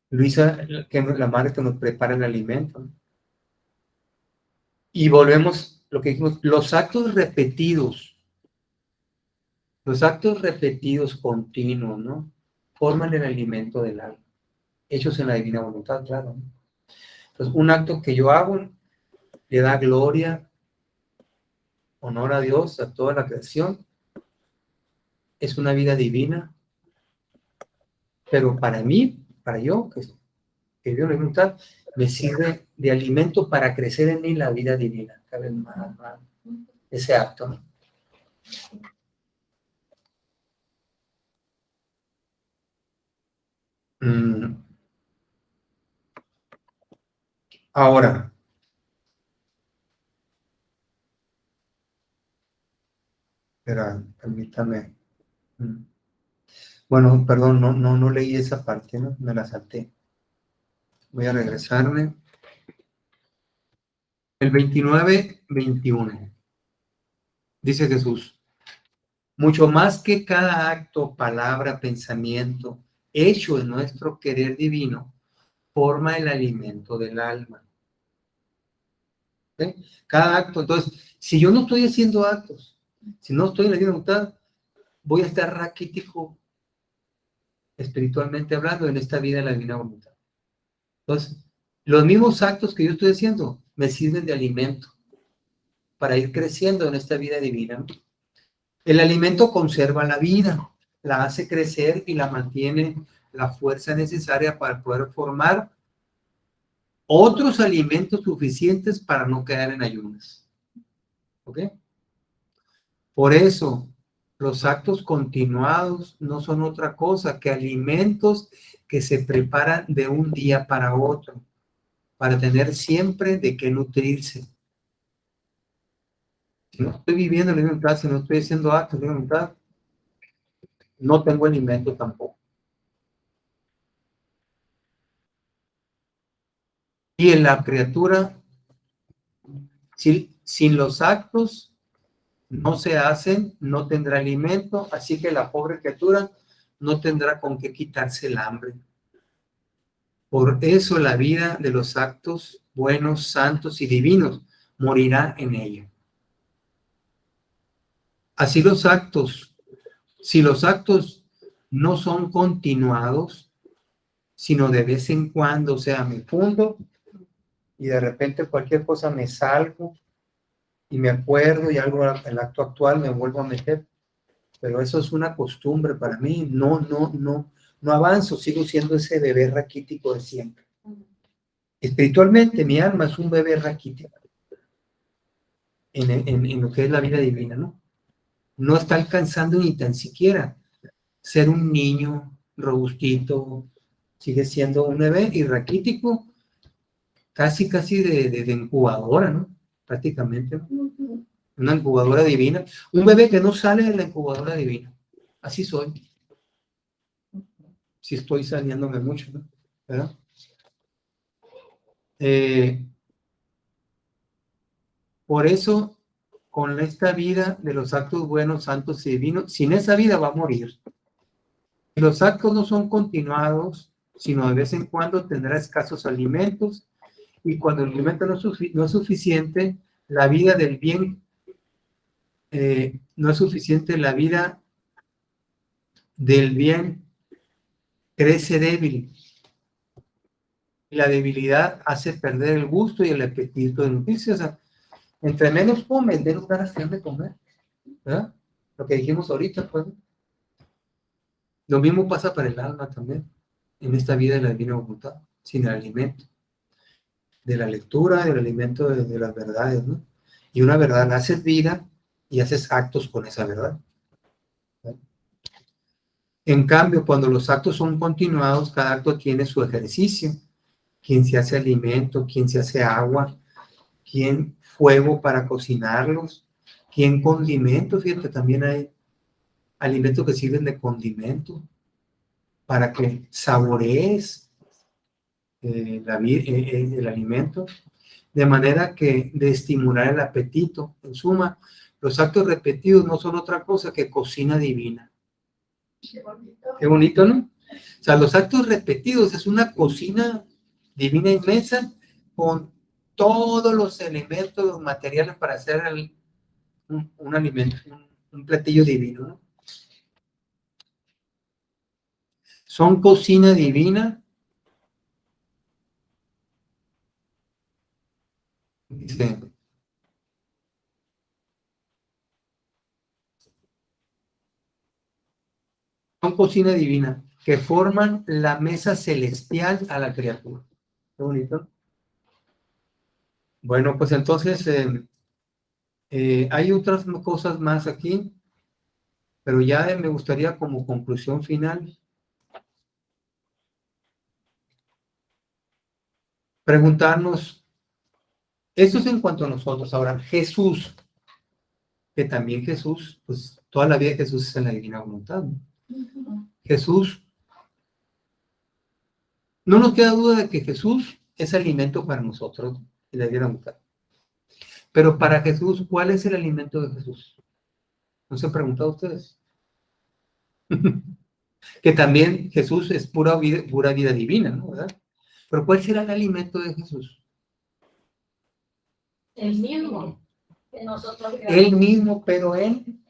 Luisa, que es la madre que nos prepara el alimento, ¿no? Y volvemos, lo que dijimos, los actos repetidos continuos, ¿no? Forman el alimento del alma, hechos en la divina voluntad, claro, ¿no? Entonces, un acto que yo hago le da gloria honor a Dios, a toda la creación. Es una vida divina, pero para mí, para yo, que Dios me voluntad, me sirve de alimento para crecer en mí la vida divina, cada vez más, ese acto, ¿no? Ahora, espera, permítame. Bueno, perdón, no leí esa parte, ¿no? Me la salté. Voy a regresarme. El 29-21. Dice Jesús, mucho más que cada acto, palabra, pensamiento, hecho en nuestro querer divino, forma el alimento del alma. ¿Sí? Cada acto, entonces, si yo no estoy haciendo actos, si no estoy en la divina voluntad, voy a estar raquítico espiritualmente hablando en esta vida de la divina voluntad. Entonces, los mismos actos que yo estoy haciendo me sirven de alimento para ir creciendo en esta vida divina. El alimento conserva la vida, la hace crecer y la mantiene la fuerza necesaria para poder formar otros alimentos suficientes para no quedar en ayunas. ¿Ok? Por eso, los actos continuados no son otra cosa que alimentos que se preparan de un día para otro, para tener siempre de qué nutrirse. Si no estoy viviendo la libertad, si no estoy haciendo actos de libertad, no tengo alimento tampoco. Y en la criatura, sin los actos no se hacen, no tendrá alimento, así que la pobre criatura no tendrá con qué quitarse el hambre. Por eso la vida de los actos buenos, santos y divinos morirá en ella. Así los actos, si los actos no son continuados, sino de vez en cuando, o sea, me fundo y de repente cualquier cosa me salgo y me acuerdo y algo en el acto actual me vuelvo a meter, pero eso es una costumbre para mí, no avanzo, sigo siendo ese bebé raquítico de siempre. Espiritualmente mi alma es un bebé raquítico en lo que es la vida divina, ¿no? No está alcanzando ni tan siquiera ser un niño robustito, sigue siendo un bebé y raquítico, casi de incubadora, ¿no? Prácticamente, ¿no? Una incubadora divina, un bebé que no sale de la incubadora divina. Así soy. Si estoy saliéndome mucho, ¿no? ¿Verdad? Por eso, con esta vida de los actos buenos, santos y divinos, sin esa vida va a morir. Si los actos no son continuados, sino de vez en cuando tendrá escasos alimentos, y cuando el alimento no es suficiente, la vida del bien no es suficiente, la vida del bien crece débil. Y la debilidad hace perder el gusto y el apetito de nutrirse. O sea, entre menos comes, menos ganas de comer. ¿Verdad? Lo que dijimos ahorita, pues. Lo mismo pasa para el alma también, en esta vida de la divina voluntad, sin el alimento. De la lectura, del alimento de las verdades, ¿no? Y una verdad la haces vida y haces actos con esa verdad. En cambio, cuando los actos son continuados, cada acto tiene su ejercicio. Quien se hace alimento, quien se hace agua, quien fuego para cocinarlos, quien condimento, fíjate, también hay alimentos que sirven de condimento para que saborees el alimento, de manera que de estimular el apetito. En suma, los actos repetidos no son otra cosa que cocina divina. Qué bonito, ¿no? O sea, los actos repetidos es una cocina divina inmensa con todos los elementos, los materiales para hacer un alimento, un platillo divino, ¿no? Son cocina divina. Dice, Son cocina divina que forman la mesa celestial a la criatura. Qué bonito. Bueno, pues entonces hay otras cosas más aquí, pero ya me gustaría como conclusión final preguntarnos, esto es en cuanto a nosotros. Ahora, Jesús, que también Jesús, pues toda la vida Jesús es en la divina voluntad, ¿no? Jesús, no nos queda duda de que Jesús es alimento para nosotros en la divina voluntad. Pero para Jesús, ¿cuál es el alimento de Jesús? ¿No se han preguntado ustedes? Que también Jesús es pura vida divina, ¿no? ¿Verdad? Pero ¿cuál será el alimento de Jesús? El mismo. Que nosotros Él mismo, pero ¿en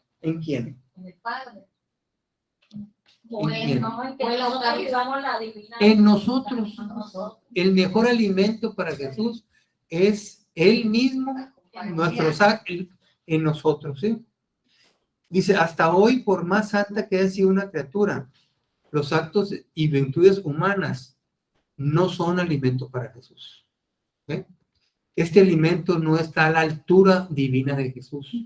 quién? El Padre. quién? no, en que nosotros vivamos la divina. En nosotros. Nosotros. El mejor alimento para Jesús es Él mismo, en nosotros, ¿sí? Dice, hasta hoy, por más santa que haya sido una criatura, los actos y virtudes humanas no son alimento para Jesús. ¿Sí? Este alimento no está a la altura divina de Jesús.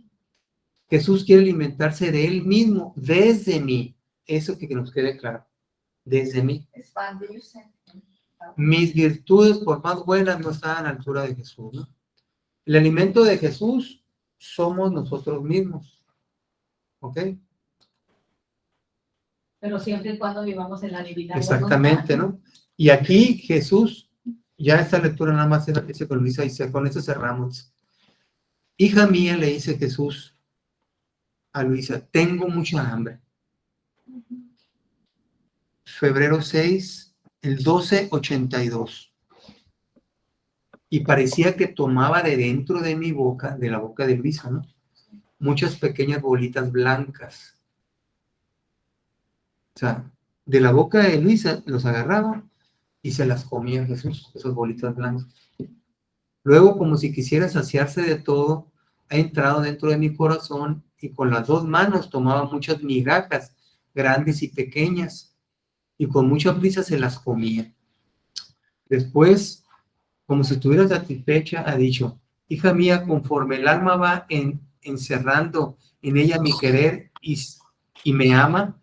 Jesús quiere alimentarse de Él mismo, desde mí. Eso que nos quede claro. Desde mí. Expandirse. Mis virtudes, por más buenas, no están a la altura de Jesús, ¿no? El alimento de Jesús somos nosotros mismos. ¿Ok? Pero siempre y cuando vivamos en la divina Exactamente, voluntad. ¿no? Y aquí Jesús, ya esta lectura nada más es la que se con Luisa y con eso cerramos. Hija mía, le dice Jesús a Luisa, tengo mucha hambre. Febrero 6, el 1282. Y parecía que tomaba de dentro de mi boca, de la boca de Luisa, ¿no? Muchas pequeñas bolitas blancas. O sea, de la boca de Luisa los agarraba y se las comía Jesús, esas bolitas blancas. Luego, como si quisiera saciarse de todo, ha entrado dentro de mi corazón y con las dos manos tomaba muchas migajas, grandes y pequeñas, y con mucha prisa se las comía. Después, como si estuviera satisfecha, ha dicho, hija mía, conforme el alma va encerrando en ella mi querer y me ama,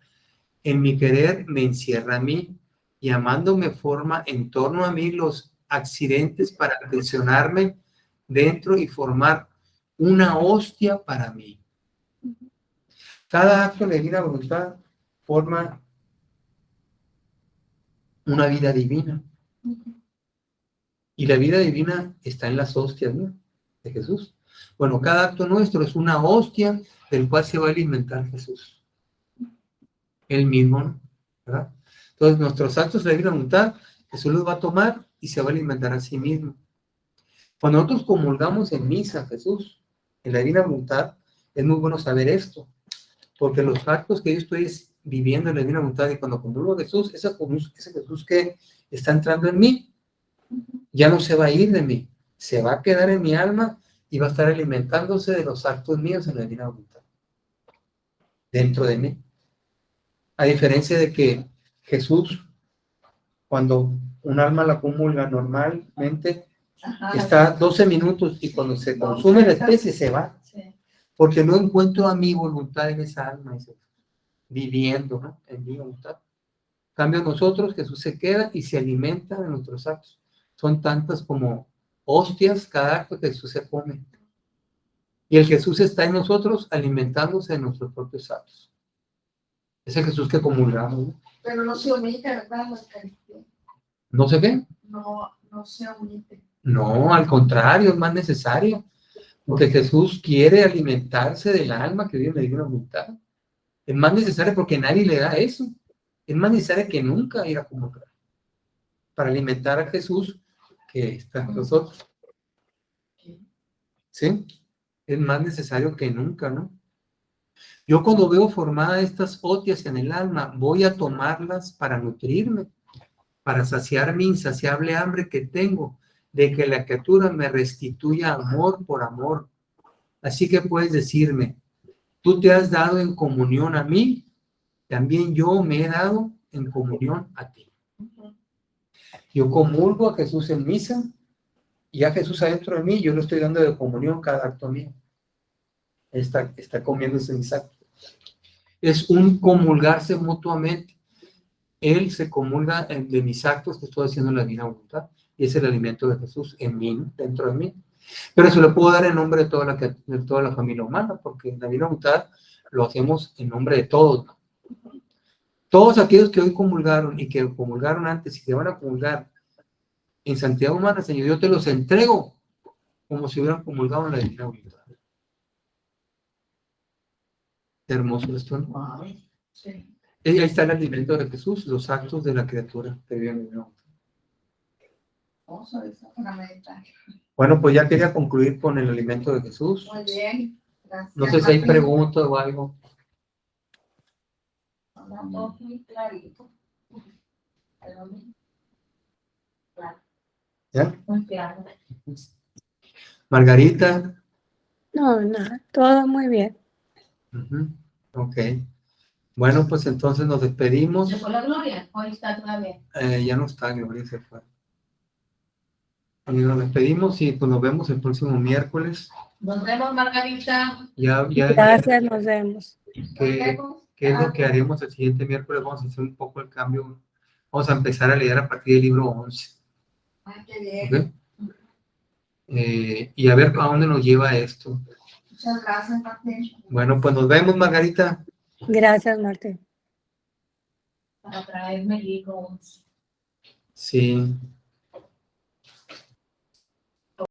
en mi querer me encierra a mí, y amándome forma en torno a mí los accidentes para presionarme dentro y formar una hostia para mí. Cada acto de divina voluntad forma una vida divina. Y la vida divina está en las hostias, ¿no? De Jesús. Bueno, cada acto nuestro es una hostia del cual se va a alimentar Jesús. Él mismo, ¿no? ¿Verdad? Entonces, nuestros actos de divina voluntad, Jesús los va a tomar y se va a alimentar a sí mismo. Cuando nosotros comulgamos en misa, Jesús, en la divina voluntad, es muy bueno saber esto, porque los actos que yo estoy viviendo en la divina voluntad y cuando comulgo a Jesús, ese Jesús que está entrando en mí, ya no se va a ir de mí, se va a quedar en mi alma y va a estar alimentándose de los actos míos en la divina voluntad, dentro de mí. A diferencia de que Jesús, cuando un alma la comulga normalmente, está 12 minutos y cuando se consume la especie se va. Sí. Porque no encuentro a mi voluntad en esa alma, viviendo, ¿no? En mi voluntad. En cambio nosotros, Jesús se queda y se alimenta de nuestros actos. Son tantas como hostias cada acto que Jesús se come. Y el Jesús está en nosotros alimentándose de nuestros propios actos. Es el Jesús que comulgamos, ¿no? Pero no se omite, ¿verdad? ¿No se ve? No se omite. No, al contrario, es más necesario. Porque Jesús quiere alimentarse del alma que vive en la divina voluntad. Es más necesario porque nadie le da eso. Es más necesario que nunca ir a comulgar. Para alimentar a Jesús que está en nosotros. ¿Sí? Es más necesario que nunca, ¿no? Yo cuando veo formadas estas hostias en el alma, voy a tomarlas para nutrirme, para saciar mi insaciable hambre que tengo, de que la criatura me restituya amor por amor. Así que puedes decirme, tú te has dado en comunión a mí, también yo me he dado en comunión a ti. Yo comulgo a Jesús en misa y a Jesús adentro de mí, yo le estoy dando de comunión cada acto mío. Está comiéndose mis actos. Es un comulgarse mutuamente. Él se comulga de mis actos que estoy haciendo en la divina voluntad y es el alimento de Jesús en mí, dentro de mí. Pero eso lo puedo dar en nombre de toda la familia humana, porque en la divina voluntad lo hacemos en nombre de todos, ¿no? Todos aquellos que hoy comulgaron y que comulgaron antes y que van a comulgar en santidad humana, Señor, yo te los entrego como si hubieran comulgado en la divina voluntad. Qué hermoso esto, ¿no? Sí. Y ahí está el alimento de Jesús, los actos de la criatura que vive en la divina voluntad. Vamos a ver, para meditar. Bueno, pues ya quería concluir con el alimento de Jesús. Muy bien. Gracias. No sé si hay Martín. preguntas o algo. Está todo muy clarito. Pero muy claro. ¿Ya? Muy claro. Margarita. No, nada, todo muy bien. Ujú. Ok. Bueno, pues entonces nos despedimos. ¿Se fue la Gloria? Hoy está todavía. Ya no está, Gloria se fue. Y nos despedimos y pues nos vemos el próximo miércoles. Nos vemos, Margarita. Ya Gracias, nos vemos. ¿Qué es lo que haremos el siguiente miércoles? Vamos a hacer un poco el cambio. Vamos a empezar a leer a partir del libro 11. Ay, qué bien. ¿Ok? Y a ver a dónde nos lleva esto. Muchas gracias, Martín. Bueno, pues nos vemos, Margarita. Gracias, Martín. Para traerme el libro 11. Sí.